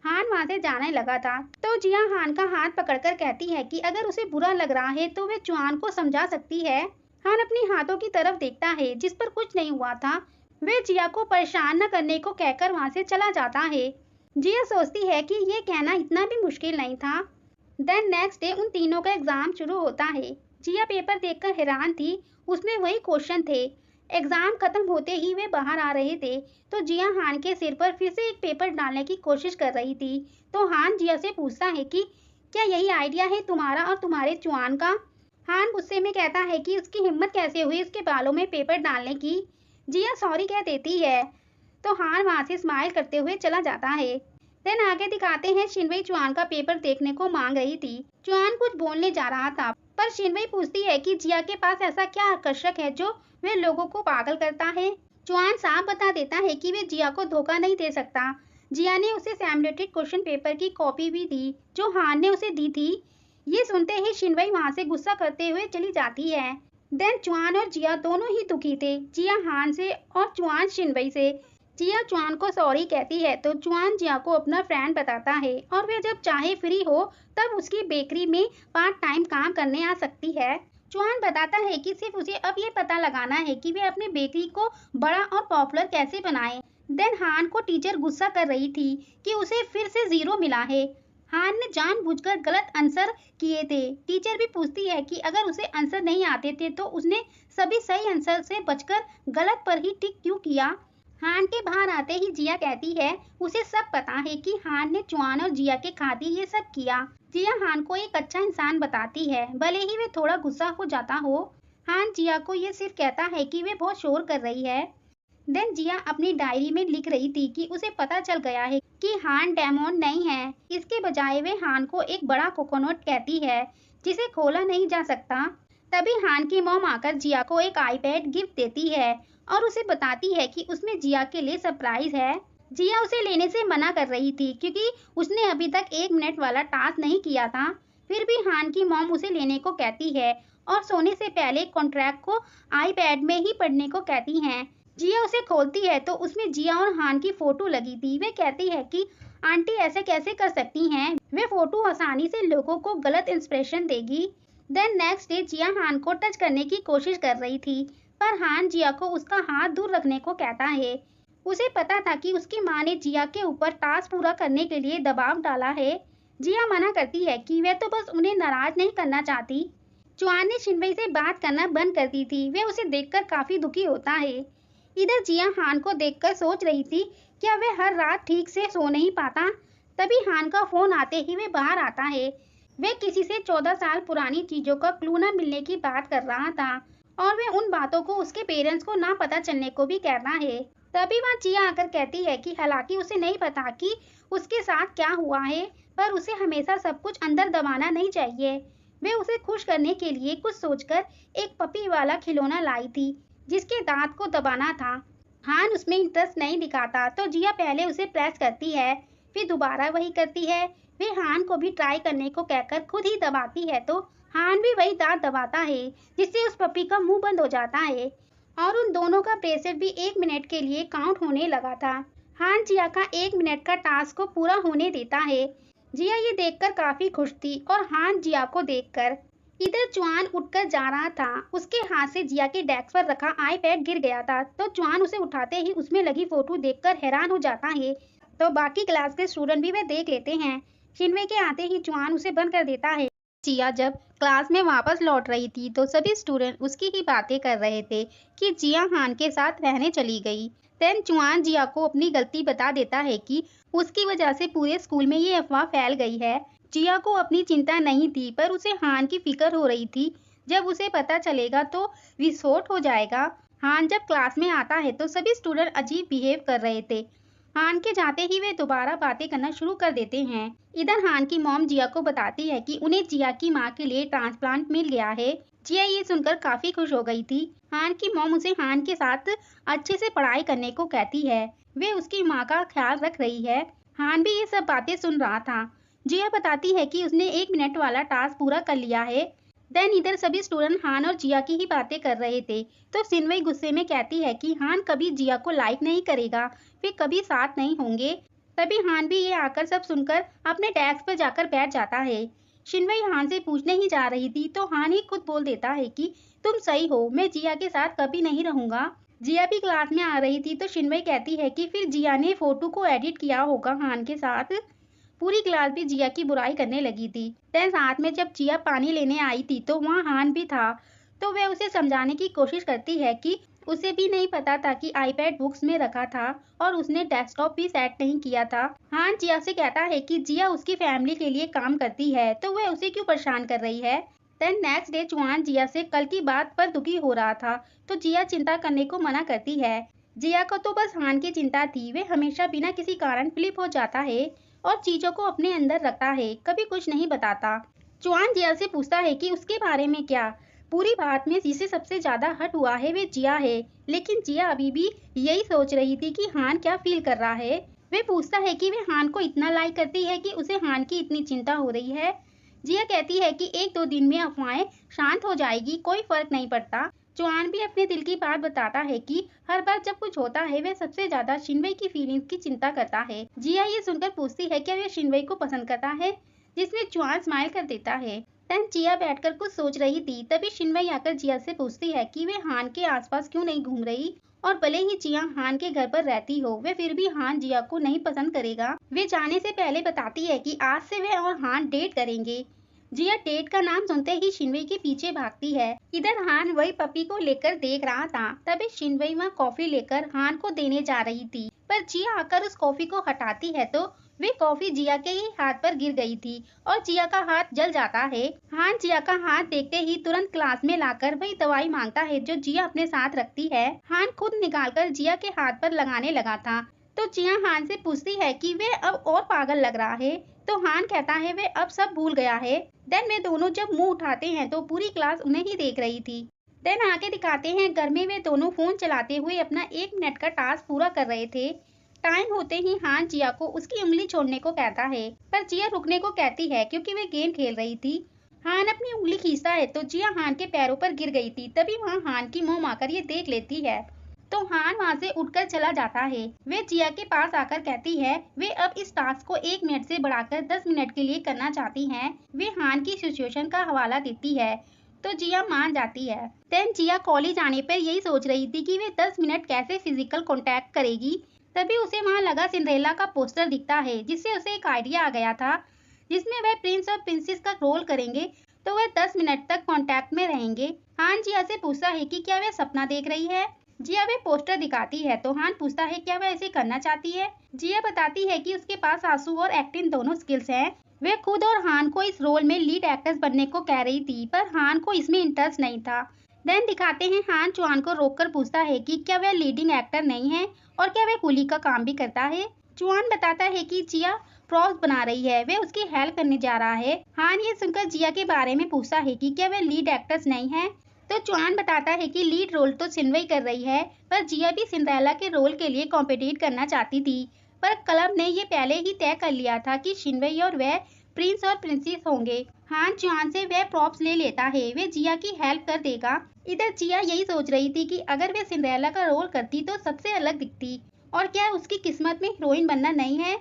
हान वहां से जाने लगा था तो जिया हान का हाथ पकड़कर कहती है कि अगर उसे बुरा लग रहा है तो वे चुआन को समझा सकती है। हान अपने हाथों की तरफ देखता है जिस पर कुछ नहीं हुआ था। वे जिया को परेशान न करने को कहकर वहां से चला जाता है। जिया सोचती है कि ये कहना इतना भी मुश्किल नहीं था। देन नेक्स्ट डे उन तीनों का एग्जाम शुरू होता है। जिया पेपर देखकर हैरान थी, उसमें वही क्वेश्चन थे। एग्जाम खत्म होते ही वे बाहर आ रहे थे तो जिया हान के सिर पर फिर से एक पेपर डालने की कोशिश कर रही थी। तो हान जिया से पूछता है कि क्या यही आइडिया है तुम्हारा और तुम्हारे चुआन का। हान गुस्से में कहता है कि उसकी हिम्मत कैसे हुई उसके बालों में पेपर डालने की। जिया सॉरी कह देती है तो हान वहां से स्माइल करते हुए चला जाता है। देन आगे दिखाते हैं शिनवेई चुआन का पेपर देखने को मांग रही थी। चुआन कुछ बोलने जा रहा था पर शिनवेई पूछती है कि जिया के पास ऐसा क्या आकर्षक है जो वे लोगों को पागल करता है। चुआन साफ बता देता है कि वे जिया को धोखा नहीं दे सकता। जिया ने उसे सैमुलेटेड क्वेश्चन पेपर की कॉपी भी दी जो हान ने उसे दी थी। ये सुनते ही शिनवेई वहां से गुस्सा करते हुए चली जाती है। देन चुआन और जिया दोनों ही दुखी थे, जिया हान से और चुआन शिनवेई से। जिया चुआन को सॉरी कहती है तो चुआन जिया को अपना फ्रेंड बताता है और वह जब चाहे फ्री हो तब उसकी बेकरी में पार्ट टाइम काम करने आ सकती है। चुआन बताता है कि सिर्फ उसे अब ये पता लगाना है कि वे अपनी बेकरी को बड़ा और पॉपुलर कैसे बनाए। देन हान को टीचर गुस्सा कर रही थी कि उसे फिर से 0 मिला है। हान ने जानबूझकर गलत आंसर किए थे। टीचर भी पूछती है कि अगर उसे आंसर नहीं आते थे तो उसने सभी सही आंसर से बचकर गलत पर ही टिक क्यों किया। हान के बाहर आते ही जिया कहती है उसे सब पता है कि हान ने चुआन और जिया के खातिर ये सब किया। जिया हान को एक अच्छा इंसान बताती है, भले ही वे थोड़ा गुस्सा हो जाता हो। हान जिया को ये सिर्फ कहता है कि वे बहुत शोर कर रही है। देन जिया अपनी डायरी में लिख रही थी कि उसे पता चल गया है कि हान डेमोन नहीं है। इसके बजाय वे हान को एक बड़ा कोकोनट कहती है जिसे खोला नहीं जा सकता। तभी हान की मॉम आकर जिया को एक आईपैड गिफ्ट देती है और उसे बताती है कि उसमें जिया के लिए सरप्राइज है। जिया उसे लेने से मना कर रही थी क्योंकि उसने अभी तक 1 मिनट वाला टास्क नहीं किया था। फिर भी हान की मॉम उसे लेने को कहती है और सोने से पहले कॉन्ट्रैक्ट को आईपैड में ही पढ़ने को कहती हैं। जिया उसे खोलती है तो उसमें जिया और हान की फोटो लगी थी। वे कहती है कि आंटी ऐसे कैसे कर सकती हैं, वे फोटो आसानी से लोगों को गलत इंस्पिरेशन देगी। देन नेक्स्ट डे जिया हान को टच करने की कोशिश कर रही थी पर हान जिया को उसका हाथ दूर रखने को कहता है। उसे पता था कि उसकी माँ ने जिया के ऊपर टास्क पूरा करने के लिए दबाव डाला है। जिया मना करती है कि वह तो बस उन्हें नाराज नहीं करना चाहती। चुआन ने शिनवई से बात करना बंद कर दी थी। वे उसे देखकर काफी दुखी होता है। इधर जिया हान को देखकर सोच रही थी क्या वह हर रात ठीक से सो नहीं पाता। तभी हान का फोन आते ही वे बाहर आता है। वह किसी से 14 साल पुरानी चीजों का क्लू न मिलने की बात कर रहा था और वह उन बातों को उसके पेरेंट्स को ना पता चलने को भी कहता है। तभी वहाँ जिया आकर कहती है कि हालांकि उसे नहीं पता कि उसके साथ क्या हुआ है पर उसे हमेशा सब कुछ अंदर दबाना नहीं चाहिए। वे उसे खुश करने के लिए कुछ सोचकर एक पपी वाला खिलौना लाई थी जिसके दांत को दबाना था। हान उसमें इंटरेस्ट नहीं दिखाता तो जिया पहले उसे प्रेस करती है फिर दोबारा वही करती है। वे हान को भी ट्राई करने को कहकर खुद ही दबाती है तो हान भी वही दांत दबाता है जिससे उस पपी का मुंह बंद हो जाता है और उन दोनों का ब्रेसलेट भी 1 मिनट के लिए काउंट होने लगा था। हान जिया का 1 मिनट का टास्क को पूरा होने देता है। जिया ये देखकर काफी खुश थी और हान जिया को देखकर। इधर चुआन उठकर जा रहा था। उसके हाथ से जिया के डेस्क पर रखा आईपैड गिर गया था तो चुआन उसे उठाते ही उसमें लगी फोटो देखकर हैरान हो जाता है तो बाकी क्लास के स्टूडेंट भी वह देख लेते हैं। शिनवई के आते ही चुआन उसे बंद कर देता है। जिया जब क्लास में वापस लौट रही थी तो सभी स्टूडेंट उसकी ही बातें कर रहे थे कि जिया हान के साथ रहने चली गई। देन चुआन जिया को अपनी गलती बता देता है कि उसकी वजह से पूरे स्कूल में ये अफवाह फैल गई है। जिया को अपनी चिंता नहीं थी पर उसे हान की फिक्र हो रही थी। जब उसे पता चलेगा तो विस्फोट हो जाएगा। हान जब क्लास में आता है तो सभी स्टूडेंट अजीब बिहेव कर रहे थे। हान के जाते ही वे दोबारा बातें करना शुरू कर देते हैं। इधर हान की मॉम जिया को बताती है कि उन्हें जिया की माँ के लिए ट्रांसप्लांट मिल गया है। जिया ये सुनकर काफी खुश हो गई थी। हान की मॉम उसे हान के साथ अच्छे से पढ़ाई करने को कहती है। वे उसकी माँ का ख्याल रख रही है। हान भी ये सब बातें सुन रहा था। जिया बताती है कि उसने 1 मिनट वाला टास्क पूरा कर लिया है। देन इधर सभी स्टूडेंट हान और जिया की ही बातें कर रहे थे तो शिनवई गुस्से में कहती है कि हान कभी जिया को लाइक नहीं करेगा, वे कभी साथ नहीं होंगे। तभी हान भी ये आकर सब सुनकर अपने डेस्क पर जाकर बैठ जाता है। शिनवई हान से पूछने ही जा रही थी तो हान ही खुद बोल देता है कि तुम सही हो, मैं जिया के साथ कभी नहीं रहूंगा। जिया भी क्लास में आ रही थी तो शिनवई कहती है कि फिर जिया ने फोटो को एडिट किया होगा हान के साथ। पूरी क्लास भी जिया की बुराई करने लगी थी। देन साथ में जब जिया पानी लेने आई थी तो वहाँ हान भी था तो वह उसे समझाने की कोशिश करती है कि उसे भी नहीं पता था कि आईपैड बुक्स में रखा था और उसने डेस्कटॉप भी सेट नहीं किया था। हान जिया से कहता है कि जिया उसकी फैमिली के लिए काम करती है तो वह उसे क्यों परेशान कर रही है। देन नेक्स्ट डे चुआन जिया से कल की बात पर दुखी हो रहा था तो जिया चिंता करने को मना करती है। जिया को तो बस हान की चिंता थी। वे हमेशा बिना किसी कारण फ्लिप हो जाता है और चीजों को अपने अंदर रखता है, कभी कुछ नहीं बताता। चुआन जिया से पूछता है कि उसके बारे में क्या। पूरी बात में जिसे सबसे ज्यादा हर्ट हुआ है वे जिया है, लेकिन जिया अभी भी यही सोच रही थी कि हान क्या फील कर रहा है। वे पूछता है कि वे हान को इतना लाइक करती है कि उसे हान की इतनी चिंता हो रही है। जिया कहती है कि 1-2 दिन में अफवाहें शांत हो जाएगी, कोई फर्क नहीं पड़ता। चुआन भी अपने दिल की बात बताता है कि हर बार जब कुछ होता है वह सबसे ज्यादा शिनवई की फीलिंग्स की चिंता करता है। जिया ये सुनकर पूछती है क्या वह शिनवई को पसंद करता है, जिसमें चुआन स्माइल कर देता है। तन जिया बैठकर कुछ सोच रही थी, तभी शिनवई आकर जिया से पूछती है कि वे हान के आसपास क्यों नहीं घूम रही, और भले ही जिया हान के घर पर रहती हो वे फिर भी हान जिया को नहीं पसंद करेगा। वे जाने से पहले बताती है कि आज से वे और हान डेट करेंगे। जिया डेट का नाम सुनते ही शिनवई के पीछे भागती है। इधर हान वही पपी को लेकर देख रहा था, तभी शिनवई वहाँ कॉफी लेकर हान को देने जा रही थी, पर जिया आकर उस कॉफी को हटाती है तो वे कॉफी जिया के ही हाथ पर गिर गई थी और जिया का हाथ जल जाता है। हान जिया का हाथ देखते ही तुरंत क्लास में लाकर वही दवाई मांगता है जो जिया अपने साथ रखती है। हान खुद निकालकर जिया के हाथ पर लगाने लगा था, तो जिया हान से पूछती है कि वे अब और पागल लग रहा है, तो हान कहता है वे अब सब भूल गया है। देन वे दोनों जब मुंह उठाते हैं तो पूरी क्लास उन्हें ही देख रही थी। देन आगे दिखाते हैं घर में वे दोनों फोन चलाते हुए अपना 1 मिनट का टास्क पूरा कर रहे थे। टाइम होते ही हान जिया को उसकी उंगली छोड़ने को कहता है, पर जिया रुकने को कहती है क्योंकि वे गेम खेल रही थी। हान अपनी उंगली खींचता है तो जिया हान के पैरों पर गिर गई थी, तभी वहाँ हान की मॉम आकर ये देख लेती है, तो हान वहाँ से उठकर चला जाता है। वे जिया के पास आकर कहती है वे अब इस टास्क को 1 मिनट से बढ़ाकर 10 मिनट के लिए करना चाहती हैं। वे हान की सिचुएशन का हवाला देती है तो जिया मान जाती है। देन जिया कॉलेज आने पर यही सोच रही थी कि वे 10 मिनट कैसे फिजिकल कांटेक्ट करेगी, तभी उसे वहाँ लगा सिंड्रेला का पोस्टर दिखता है, जिससे उसे एक आइडिया आ गया था जिसमें वह प्रिंस और प्रिंसेस का रोल करेंगे तो वह 10 मिनट तक कांटेक्ट में रहेंगे। हान जिया से पूछता है कि क्या वह सपना देख रही है। जिया वे पोस्टर दिखाती है तो हान पूछता है क्या वह ऐसे करना चाहती है। जिया बताती है कि उसके पास आंसू और एक्टिंग दोनों स्किल्स हैं। वे खुद और हान को इस रोल में लीड एक्ट्रेस बनने को कह रही थी, पर हान को इसमें इंटरेस्ट नहीं था। देन दिखाते हैं हान चुआन को रोककर पूछता है कि क्या वह लीडिंग एक्टर नहीं है और क्या वह कुली का काम भी करता है। चुआन बताता है कि जिया प्रॉप्स बना रही है, वे उसकी हेल्प करने जा रहा है। हान ये सुनकर जिया के बारे में पूछता है कि क्या वह लीड एक्ट्रेस नहीं है, तो चुआन बताता है कि लीड रोल तो शिनवई कर रही है, पर जिया भी सिंड्रेला के रोल के लिए कॉम्पिटिट करना चाहती थी, पर क्लब ने ये पहले ही तय कर लिया था कि शिनवई और वह प्रिंस और प्रिंसेस होंगे। हान चुआन से वह प्रॉप्स ले लेता है, वे जिया की हेल्प कर देगा। इधर जिया यही सोच रही थी कि अगर वे सिंड्रेला का रोल करती तो सबसे अलग दिखती, और क्या उसकी किस्मत में हीरोइन बनना नहीं है।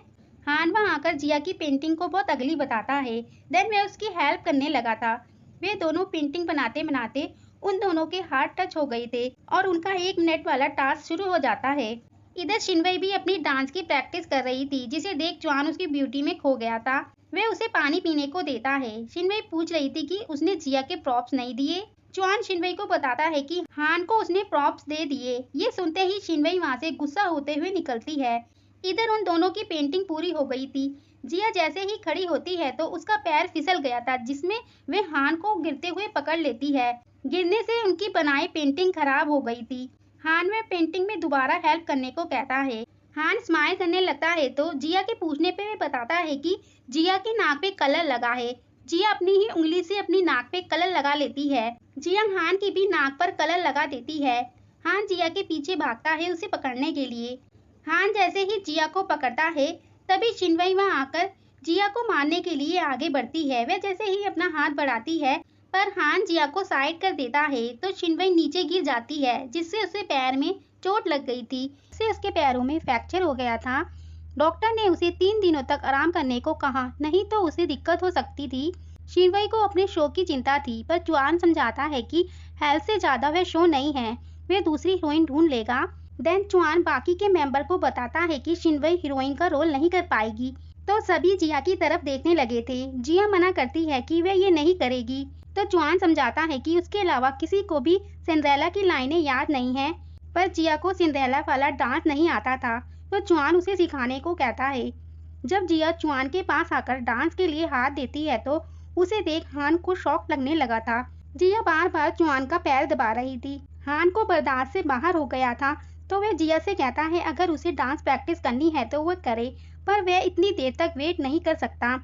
हान वहाँ आकर जिया की पेंटिंग को बहुत अगली बताता है। देन वह उसकी हेल्प करने लगा था। वे दोनों पेंटिंग बनाते बनाते उन दोनों के हाथ टच हो गए थे और उनका 1 मिनट वाला टास्क शुरू हो जाता है। इधर शिनवई भी अपनी डांस की प्रैक्टिस कर रही थी, जिसे देख चुआन उसकी ब्यूटी में खो गया था। वे उसे पानी पीने को देता है। शिनवई पूछ रही थी कि उसने जिया के प्रॉप्स नहीं दिए। चुआन शिनवई को बताता है कि हान को उसने प्रॉप्स दे दिए। ये सुनते ही शिनवई वहाँ से गुस्सा होते हुए निकलती है। इधर उन दोनों की पेंटिंग पूरी हो गई थी। जिया जैसे ही खड़ी होती है तो उसका पैर फिसल गया था, जिसमें वे हान को गिरते हुए पकड़ लेती है। गिरने से उनकी बनाई पेंटिंग खराब हो गई थी। हान वह पेंटिंग में दोबारा हेल्प करने को कहता है। हान स्माइल करने लगता है तो जिया के पूछने पे वे बताता है कि जिया के नाक पे कलर लगा है। जिया अपनी ही उंगली से अपनी नाक पे कलर लगा लेती है। जिया हान की भी नाक पर कलर लगा देती है। हान जिया के पीछे भागता है उसे पकड़ने के लिए। हान जैसे ही जिया को पकड़ता है तभी शिनवई वहाँ आकर जिया को मारने के लिए आगे बढ़ती है। वह जैसे ही अपना हाथ बढ़ाती है पर हान जिया को साइड कर देता है तो शिनवई नीचे गिर जाती है, जिससे उसे पैर में चोट लग गई थी। इससे उसके पैरों में फ्रैक्चर हो गया था। डॉक्टर ने उसे 3 दिनों तक आराम करने को कहा, नहीं तो उसे दिक्कत हो सकती थी। शिनवई को अपने शो की चिंता थी, पर चुआन समझाता है कि हेल्थ से ज्यादा वह शो नहीं है, वे दूसरी हीरोइन ढूंढ लेगा। देन चुआन बाकी के मेंबर को बताता है कि शिनवई हीरोइन का रोल नहीं कर पाएगी, तो सभी जिया की तरफ देखने लगे थे। जिया मना करती है कि वह ये नहीं करेगी, तो चुआन समझाता है कि उसके अलावा किसी को भी सिंड्रेला की लाइनें याद नहीं है, पर जिया को सिंड्रेला वाला डांस नहीं आता था, तो चुआन उसे सिखाने को कहता है। जब जिया चुआन के पास आकर डांस के लिए हाथ देती है तो उसे देख हान को शौक लगने लगा था। जिया बार बार चुआन का पैर दबा रही थी। हान को बर्दाश्त से बाहर हो गया था, तो वह जिया से कहता है अगर उसे डांस प्रैक्टिस करनी है तो वह करे, पर वह इतनी देर तक वेट नहीं कर सकता।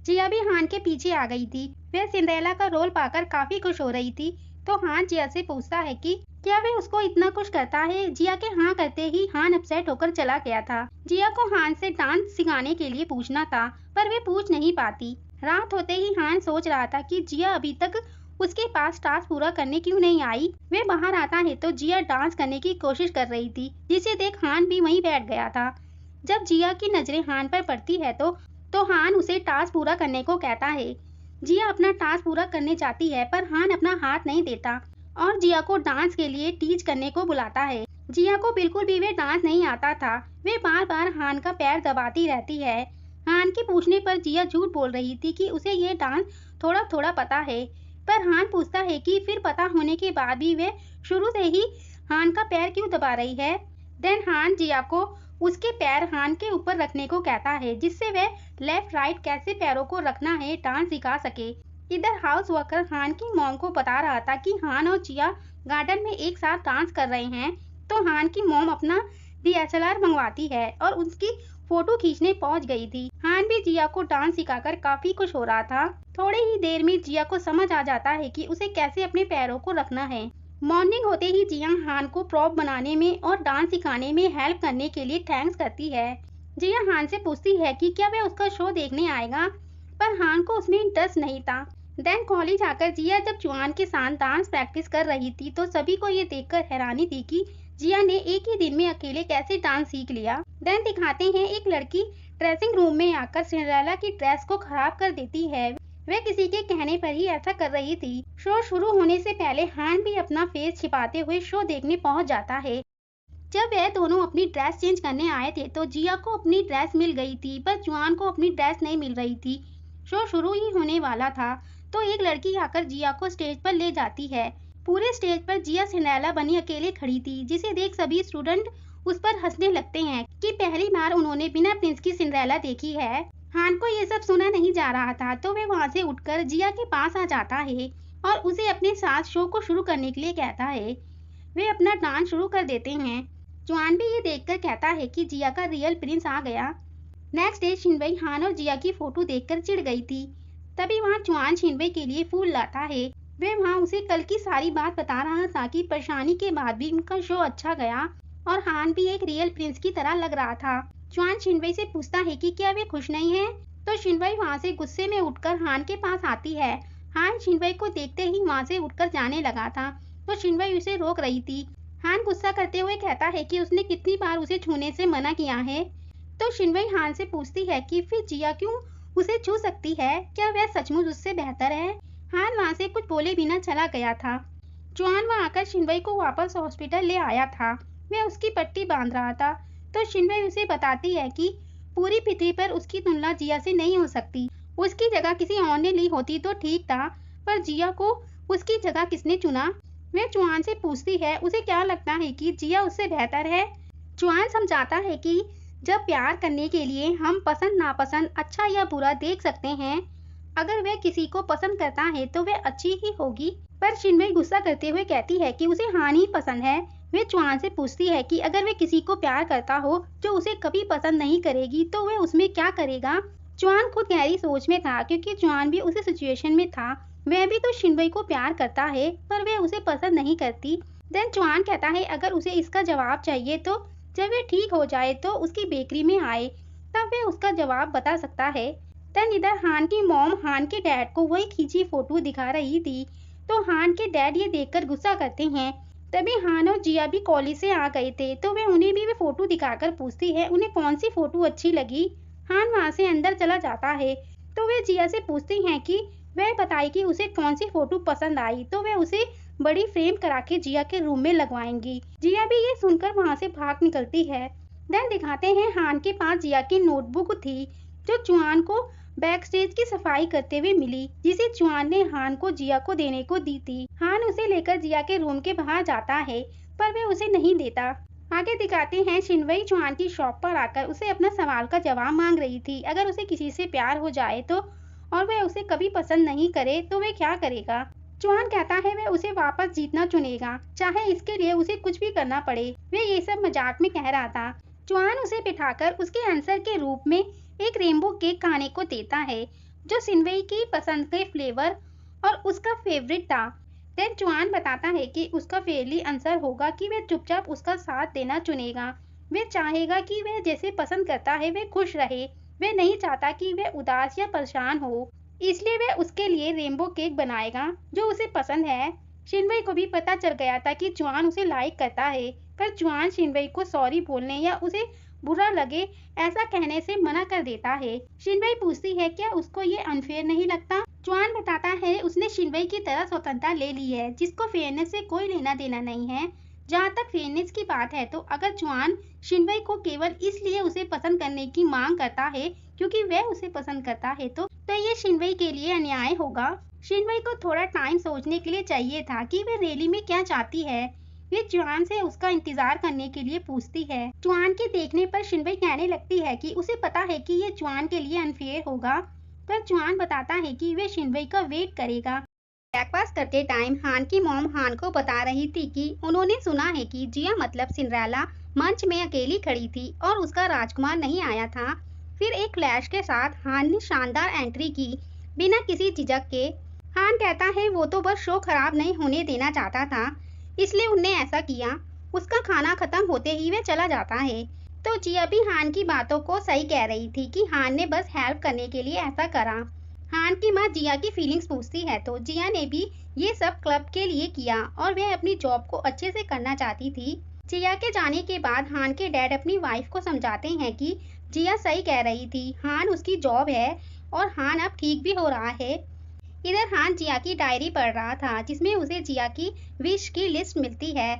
जिया भी हान के पीछे आ गई थी। वह सिंड्रेला का रोल पाकर काफी खुश हो रही थी, तो हान जिया से पूछता है कि क्या वह उसको इतना कुछ करता है। जिया के हाँ करते ही हान अपसेट होकर चला गया था। जिया को हान से डांस सिखाने के लिए पूछना था, पर वे पूछ नहीं पाती। रात होते ही हान सोच रहा था कि जिया अभी तक उसके पास टास्क पूरा करने क्यों नहीं आई। वे बाहर आता है तो जिया डांस करने की कोशिश कर रही थी, जिसे देख हान भी वहीं बैठ गया था। जब जिया की नजरें हान पर पड़ती है तो हान उसे टास्क पूरा करने को कहता है। जिया अपना टास्क पूरा करने जाती है पर हान अपना हाथ नहीं देता और जिया को डांस के लिए टीच करने को बुलाता है। जिया को बिल्कुल भी वे डांस नहीं आता था। वे बार बार हान का पैर दबाती रहती है। हान के पूछने पर जिया झूठ बोल रही थी कि उसे ये डांस थोड़ा थोड़ा पता है, पर हान पूछता है कि फिर पता होने के बाद भी वे शुरू से ही हान का पैर क्यों दबा रही है। देन हान जिया को उसके पैर हान के ऊपर रखने को कहता है, जिससे वे लेफ्ट राइट कैसे पैरों को रखना है डांस सिखा सके। इधर हाउस वर्कर हान की मॉम को बता रहा था कि हान और जिया गार्डन में एक साथ डांस कर रहे हैं, तो हान की मॉम अपना DSLR मंगवाती है और उसकी फोटो खींचने पहुंच गई थी। हान भी जिया को डांस सिखाकर काफी खुश हो रहा था। थोड़ी ही देर में जिया को समझ आ जाता है कि उसे कैसे अपने पैरों को रखना है। मॉर्निंग होते ही जिया हान को प्रॉप बनाने में और डांस सिखाने में हेल्प करने के लिए थैंक्स करती है। जिया हान से पूछती है कि क्या वह उसका शो देखने आएगा, पर हान को उसमें इंटरेस्ट नहीं था। देन कॉलेज आकर जिया जब चुआन के साथ डांस प्रैक्टिस कर रही थी तो सभी को ये देखकर हैरानी थी कि जिया ने एक ही दिन में अकेले कैसे डांस सीख लिया। देन दिखाते हैं एक लड़की ड्रेसिंग रूम में आकर सिंड्रेला की ड्रेस को खराब कर देती है। वह किसी के कहने पर ही ऐसा कर रही थी। शो शुरू होने से पहले हान भी अपना फेस छिपाते हुए शो देखने पहुंच जाता है। जब वह दोनों अपनी ड्रेस चेंज करने आए थे तो जिया को अपनी ड्रेस मिल गई थी, पर जुआन को अपनी ड्रेस नहीं मिल रही थी। शो शुरू ही होने वाला था तो एक लड़की आकर जिया को स्टेज पर ले जाती है। पूरे स्टेज पर जिया सिंड्रेला बनी अकेले खड़ी थी, जिसे देख सभी स्टूडेंट उस पर हंसने लगते हैं कि पहली बार उन्होंने बिना प्रिंस की सिंड्रेला देखी है। हान को ये सब सुना नहीं जा रहा था तो वे वहाँ से उठकर जिया के पास आ जाता है और उसे अपने साथ शो को शुरू करने के लिए कहता है। वे अपना डांस शुरू कर देते हैं। जुआन भी ये देखकर कहता है कि जिया का रियल प्रिंस आ गया। नेक्स्ट डे शिनबई हान और जिया की फोटो देखकर चिढ़ गई थी। तभी वहाँ जुआन शिनबई के लिए फूल लाता है। वे वहाँ उसे कल की सारी बात बता रहा था कि परेशानी के बाद भी उनका शो अच्छा गया और हान भी एक रियल प्रिंस की तरह लग रहा था। जुआन शिनबई से पूछता है कि क्या वे खुश नहीं है, तो शिनबई वहाँ से गुस्से में उठकर हान के पास आती है। हान शिनबई को देखते ही वहाँ से उठकर जाने लगा था तो शिनबई उसे रोक रही थी। हान गुस्सा करते हुए कहता है कि उसने कितनी बार उसे छूने से मना किया है। तो शिनबई हान से पूछती है कि फिर जिया क्यों उसे छू सकती है, क्या वह सचमुच उससे बेहतर है। हान वहाँ से कुछ बोले बिना चला गया था। जुआन वहाँ आकर शिनबई को वापस हॉस्पिटल ले आया था। वह उसकी पट्टी बांध रहा था तो शिनबई उसे बताती है कि पूरी पृथ्वी पर उसकी तुलना जिया से नहीं हो सकती। उसकी जगह किसी और ने ली होती तो ठीक था, पर जिया को उसकी जगह किसने चुना। वह जुआन से पूछती है उसे क्या लगता है कि जिया उससे बेहतर है। जुआन समझाता है कि जब प्यार करने के लिए हम पसंद नापसंद, अच्छा या बुरा देख सकते हैं। अगर वह किसी को पसंद करता है तो वह अच्छी ही होगी। पर शिनबई गुस्सा करते हुए कहती है कि उसे हान ही पसंद है। वह जुआन से पूछती है कि अगर वह किसी को प्यार करता हो जो उसे कभी पसंद नहीं करेगी तो वह उसमें क्या करेगा। जुआन खुद गहरी सोच में था क्योंकि जुआन भी उसी सिचुएशन में था। वह भी तो शिनबई को प्यार करता है पर वह उसे पसंद नहीं करती। देन जुआन कहता है अगर उसे इसका जवाब चाहिए तो जब वह ठीक हो जाए तो उसकी बेकरी में आए, तब वह उसका जवाब बता सकता है। देन इधर हान की मॉम हान के डैड को वही खींची फोटो दिखा रही थी तो हान के डैड ये देखकर गुस्सा करते हैं। तभी हान और जिया भी कॉलेज से आ गए थे तो वे उन्हें भी फोटो दिखाकर पूछती है उन्हें कौन सी फोटो अच्छी लगी। हान वहाँ से अंदर चला जाता है तो वे जिया से पूछती हैं कि वह बताए कि उसे कौन सी फोटो पसंद आई तो वे उसे बड़ी फ्रेम करा के जिया के रूम में लगवाएंगी। जिया भी ये सुनकर वहाँ से भाग निकलती है। देन दिखाते हैं हान के पास जिया की नोटबुक थी जो जुआन को बैक स्टेज की सफाई करते हुए मिली, जिसे जुआन ने हान को जिया को देने को दी थी। हान उसे लेकर जिया के रूम के बाहर जाता है पर वह उसे नहीं देता। आगे दिखाते हैं शिनबई जुआन की शॉप पर आकर उसे अपना सवाल का जवाब मांग रही थी। अगर उसे किसी से प्यार हो जाए तो और वह उसे कभी पसंद नहीं करे तो वह क्या करेगा। जुआन कहता है वह उसे वापस जीतना चुनेगा, चाहे इसके लिए उसे कुछ भी करना पड़े। वह ये सब मजाक में कह रहा था। जुआन उसे बिठाकर उसके आंसर के रूप में एक रेनबो केक खाने को देता है जो शिनबई की पसंद के फ्लेवर और उसका फेवरेट था। देन जुआन बताता है कि उसका फेयरली आंसर होगा कि वह चुपचाप उसका साथ देना चुनेगा। वह चाहेगा कि वह जैसे पसंद करता है वह खुश रहे। वह नहीं चाहता कि वह उदास या परेशान हो। इसलिए वह उसके लिए रेनबो केक बनाएगा जो उसे पसंद है। शिनवई को भी पता चल गया था कि जुआन उसे लाइक करता है, पर जुआन शिनवई को सॉरी बोलने या उसे बुरा लगे ऐसा कहने से मना कर देता है। शिनवई पूछती है क्या उसको ये अनफेयर नहीं लगता। जुआन बताता है उसने शिनवई की तरह स्वतंत्रता ले ली है जिसको फेयरनेस से कोई लेना देना नहीं है। जहाँ तक फेयरनेस की बात है तो अगर जुआन शिनवई को केवल इसलिए उसे पसंद करने की मांग करता है क्योंकि वह उसे पसंद करता है तो ये शिनवई के लिए अन्याय होगा। शिनवई को थोड़ा टाइम सोचने के लिए चाहिए था कि वह रेली में क्या चाहती है। वे जुआन से उसका इंतजार करने के लिए पूछती है। जुआन के देखने पर शिनवई कहने लगती है कि उसे पता है कि ये जुआन के लिए अनफेयर होगा, पर जुआन बताता है कि वे शिनवई का वेट करेगा। ब्रेकफास्ट करते टाइम हान की मॉम हान को बता रही थी कि उन्होंने सुना है कि जिया मतलब सिंड्रेला मंच में अकेली खड़ी थी और उसका राजकुमार नहीं आया था। फिर एक फ्लैश के साथ हान ने शानदार एंट्री की बिना किसी झिझक के। हान कहता है वो तो बस शो खराब नहीं होने देना चाहता था, इसलिए उन्हें ऐसा किया। उसका खाना खत्म होते ही वह चला जाता है। तो जिया भी हान की बातों को सही कह रही थी कि हान ने बस हेल्प करने के लिए ऐसा करा। हान की माँ जिया की फीलिंग्स पूछती है तो जिया ने भी ये सब क्लब के लिए किया और वह अपनी जॉब को अच्छे से करना चाहती थी। जिया के जाने के बाद हान के डैड अपनी वाइफ को समझाते हैं कि जिया सही कह रही थी, हान उसकी जॉब है और हान अब ठीक भी हो रहा है। इधर हान जिया की डायरी पढ़ रहा था जिसमें उसे जिया की विश की लिस्ट मिलती है।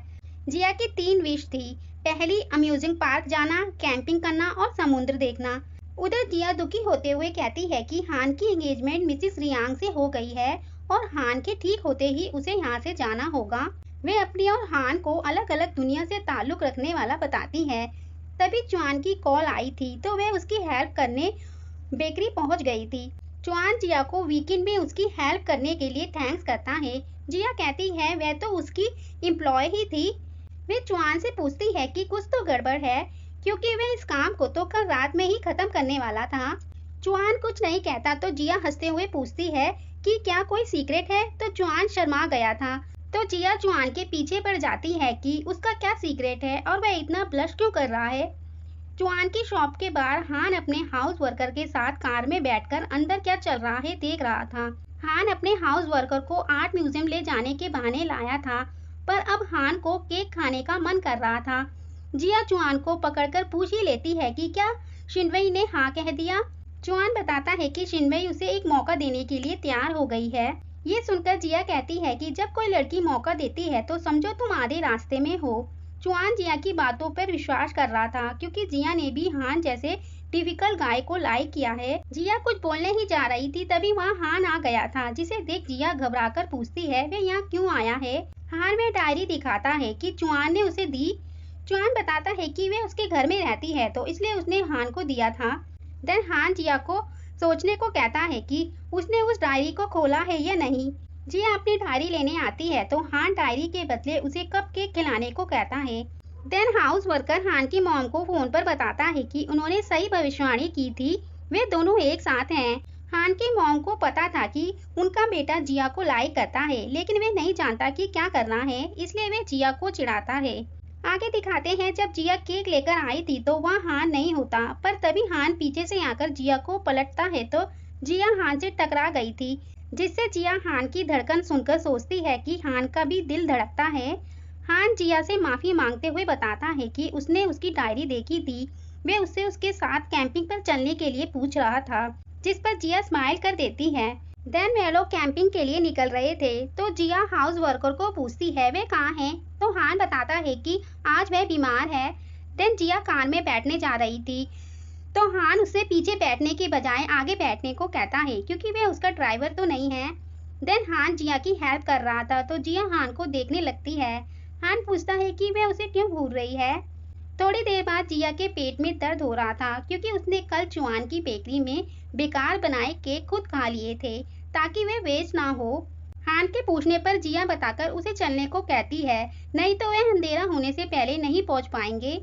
जिया की 3 विश थी। पहली अम्यूजिंग पार्क जाना, कैंपिंग करना और समुद्र देखना। उधर जिया दुखी होते हुए कहती है कि हान की एंगेजमेंट मिसिस रियांग से हो गई है और हान के ठीक होते ही उसे यहाँ से जाना होगा। वे अपनी और हान को अलग अलग दुनिया से ताल्लुक रखने वाला बताती है। तभी जुआन की कॉल आई थी तो वह उसकी हेल्प करने बेकरी पहुंच गई थी। जुआन जिया को वीकेंड में उसकी हेल्प करने के लिए थैंक्स करता है। जिया कहती है वह तो उसकी एम्प्लॉय ही थी। वे जुआन से पूछती है कि कुछ तो गड़बड़ है क्योंकि वह इस काम को तो कल रात में ही खत्म करने वाला था। जुआन कुछ नहीं कहता तो जिया हंसते हुए पूछती है कि क्या कोई सीक्रेट है, तो जुआन शर्मा गया था। तो जिया जुआन के पीछे पड़ जाती है कि उसका क्या सीक्रेट है और वह इतना ब्लश क्यों कर रहा है। जुआन की शॉप के बाहर हान अपने हाउस वर्कर के साथ कार में बैठकर अंदर क्या चल रहा है देख रहा था। हान अपने हाउस वर्कर को आर्ट म्यूजियम ले जाने के बहाने लाया था, पर अब हान को केक खाने का मन कर रहा था। जिया जुआन को पकड़कर पूछ ही लेती है कि क्या शिनवई ने हाँ कह दिया। जुआन बताता है कि शिनवई उसे एक मौका देने के लिए तैयार हो गई है। ये सुनकर जिया कहती है कि जब कोई लड़की मौका देती है तो समझो तुम आधे रास्ते में हो। जुआन जिया की बातों पर विश्वास कर रहा था क्योंकि जिया ने भी हान जैसे टिपिकल गाय को लाइक किया है। जिया कुछ बोलने ही जा रही थी तभी वहाँ हान आ गया था, जिसे देख जिया घबराकर पूछती है वे यहाँ क्यों आया है। हान में डायरी दिखाता है कि जुआन ने उसे दी। जुआन बताता है कि वे उसके घर में रहती है तो इसलिए उसने हान को दिया था। देन हान जिया को सोचने को कहता है कि उसने उस डायरी को खोला है या नहीं। जिया अपनी डायरी लेने आती है तो हान डायरी के बदले उसे कप केक खिलाने को कहता है। देन हाउस वर्कर हान की मॉम को फोन पर बताता है कि उन्होंने सही भविष्यवाणी की थी, वे दोनों एक साथ हैं। हान की मॉम को पता था कि उनका बेटा जिया को लाइक करता है, लेकिन वे नहीं जानता कि क्या करना है, इसलिए वे जिया को चिढ़ाता है। आगे दिखाते हैं जब जिया केक लेकर आई थी तो वहाँ हान नहीं होता, पर तभी हान पीछे से आकर जिया को पलटता है तो जिया हान से टकरा गई थी, जिससे जिया हान की धड़कन सुनकर सोचती है कि हान का भी दिल धड़कता है। हान जिया से माफी मांगते हुए बताता है कि उसने उसकी डायरी देखी थी, वे उससे उसके साथ कैंपिंग पर चलने के लिए पूछ रहा था, जिस पर जिया स्माइल कर देती है। देन वे लोग कैंपिंग के लिए निकल रहे थे तो जिया हाउस वर्कर को पूछती है वे कहाँ हैं, तो हान बताता है कि आज वह बीमार है। देन जिया कार में बैठने जा रही थी तो हान उससे पीछे बैठने के बजाय आगे बैठने को कहता है क्योंकि वह उसका ड्राइवर तो नहीं है। देन हान जिया की हेल्प कर रहा था तो जिया हान को देखने लगती है। हान पूछता है कि वह उसे क्यों घूर रही है। थोड़ी देर बाद जिया के पेट में दर्द हो रहा था क्योंकि उसने कल जुआन की बेकरी में बेकार बनाए केक खुद खा लिए थे ताकि वे वेस्ट ना हो। हान के पूछने पर जिया बताकर उसे चलने को कहती है, नहीं तो वह अंधेरा होने से पहले नहीं पहुंच पाएंगे।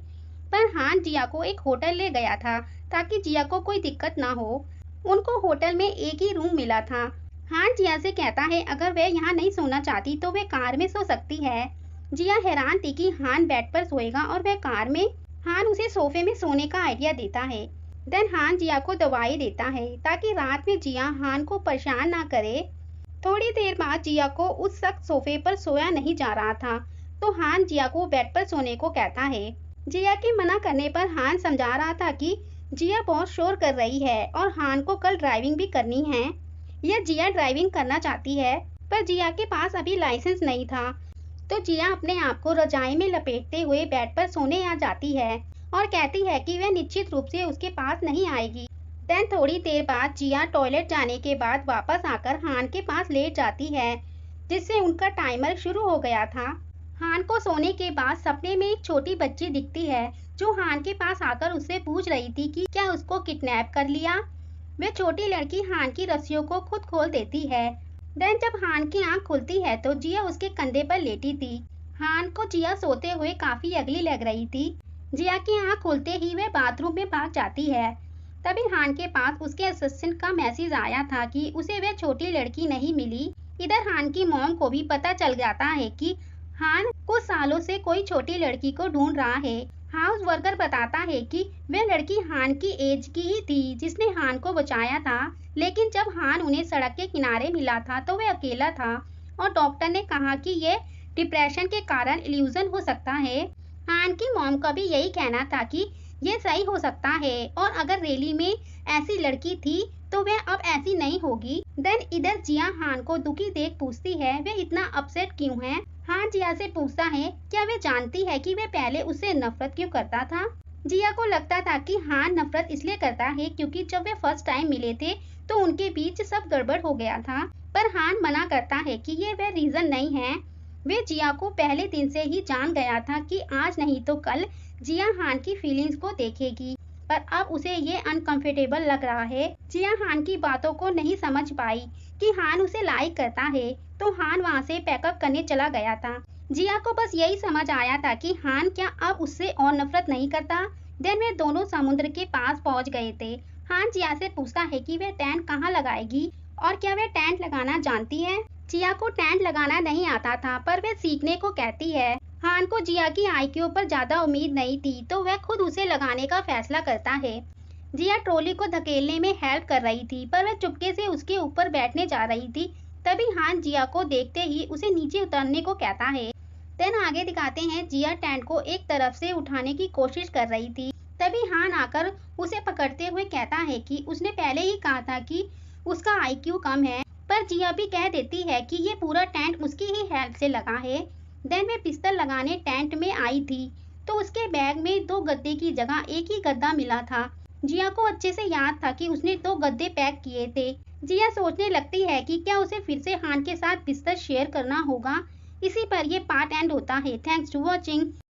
पर हान जिया को एक होटल ले गया था ताकि जिया को कोई दिक्कत ना हो। उनको होटल में एक ही रूम मिला था। हान जिया से कहता है अगर वह यहाँ नहीं सोना चाहती तो वह कार में सो सकती है। जिया हैरान थी कि हान बेड पर सोएगा और वह कार में। हान उसे सोफे में सोने का आइडिया देता है। देन हान जिया को दवाई देता है ताकि रात में जिया हान को परेशान ना करे। थोड़ी देर बाद जिया को उस सख्त सोफे पर सोया नहीं जा रहा था, तो हान जिया को बेड पर सोने को कहता है। जिया के मना करने पर हान समझा रहा था कि जिया बहुत शोर कर रही है और हान को कल ड्राइविंग भी करनी है। यह जिया ड्राइविंग करना चाहती है, पर जिया के पास अभी लाइसेंस नहीं था, तो जिया अपने आप को रजाई में लपेटते हुए बेड पर सोने आ जाती है और कहती है कि वह निश्चित रूप से उसके पास नहीं आएगी। देन थोड़ी देर बाद जिया टॉयलेट जाने के बाद वापस आकर हान के पास लेट जाती है, जिससे उनका टाइमर शुरू हो गया था। हान को सोने के बाद सपने में एक छोटी बच्ची दिखती है, जो हान के पास आकर उससे पूछ रही थी कि क्या उसको किडनैप कर लिया। वह छोटी लड़की हान की रस्सियों को खुद खोल देती है। देन जब हान की आंख खुलती है तो जिया उसके कंधे पर लेटी थी। हान को जिया सोते हुए काफी अगली लग रही थी। जिया की आंख खुलते ही वह बाथरूम में भाग जाती है। तभी हान के पास उसके असिस्टेंट का मैसेज आया था कि उसे वह छोटी लड़की नहीं मिली। इधर हान की मॉम को भी पता चल जाता है कि हान कुछ सालों से कोई छोटी लड़की को ढूंढ रहा है। हाउस वर्कर बताता है कि वह लड़की हान की एज की ही थी जिसने हान को बचाया था, लेकिन जब हान उन्हें सड़क के किनारे मिला था तो वह अकेला था और डॉक्टर ने कहा कि यह डिप्रेशन के कारण इल्यूजन हो सकता है। हान की मॉम का भी यही कहना था कि यह सही हो सकता है और अगर रैली में ऐसी लड़की थी तो वह अब ऐसी नहीं होगी। देन इधर जिया हान को दुखी देख पूछती है वह इतना अपसेट क्यों है। हान जिया से पूछता है क्या वह जानती है कि वह पहले उससे नफरत क्यों करता था। जिया को लगता था कि हान नफरत इसलिए करता है क्योंकि जब वे फर्स्ट टाइम मिले थे तो उनके बीच सब गड़बड़ हो गया था, पर हान मना करता है कि ये वह रीजन नहीं है। वे जिया को पहले दिन से ही जान गया था कि आज नहीं तो कल जिया हान की फीलिंग्स को देखेगी, पर अब उसे ये अनकंफर्टेबल लग रहा है। जिया हान की बातों को नहीं समझ पाई कि हान उसे लाइक करता है, तो हान वहाँ से पैकअप करने चला गया था। जिया को बस यही समझ आया था कि हान क्या अब उससे और नफरत नहीं करता। देन वे दोनों समुद्र के पास पहुंच गए थे। हान जिया से पूछता है कि वह टेंट कहाँ लगाएगी और क्या वह टेंट लगाना जानती है। जिया को टेंट लगाना नहीं आता था, पर वह सीखने को कहती है। हान को जिया की आईक्यू पर ज्यादा उम्मीद नहीं थी, तो वह खुद उसे लगाने का फैसला करता है। जिया ट्रॉली को धकेलने में हेल्प कर रही थी, पर वह चुपके से उसके ऊपर बैठने जा रही थी। तभी हान जिया को देखते ही उसे नीचे उतरने को कहता है। देन आगे दिखाते हैं जिया टेंट को एक तरफ से उठाने की कोशिश कर रही थी। तभी हान आकर उसे पकड़ते हुए कहता है कि उसने पहले ही कहा था कि उसका आईक्यू कम है, पर जिया भी कह देती है कि ये पूरा टेंट उसकी ही हेल्प से लगा है। देन वे बिस्तर लगाने टेंट में आई थी, तो उसके बैग में 2 गद्दे की जगह एक ही गद्दा मिला था। जिया को अच्छे से याद था कि उसने 2 गद्दे पैक किए थे। जिया सोचने लगती है कि क्या उसे फिर से हान के साथ बिस्तर शेयर करना होगा। इसी पर ये पार्ट एंड होता है। Thanks to watching.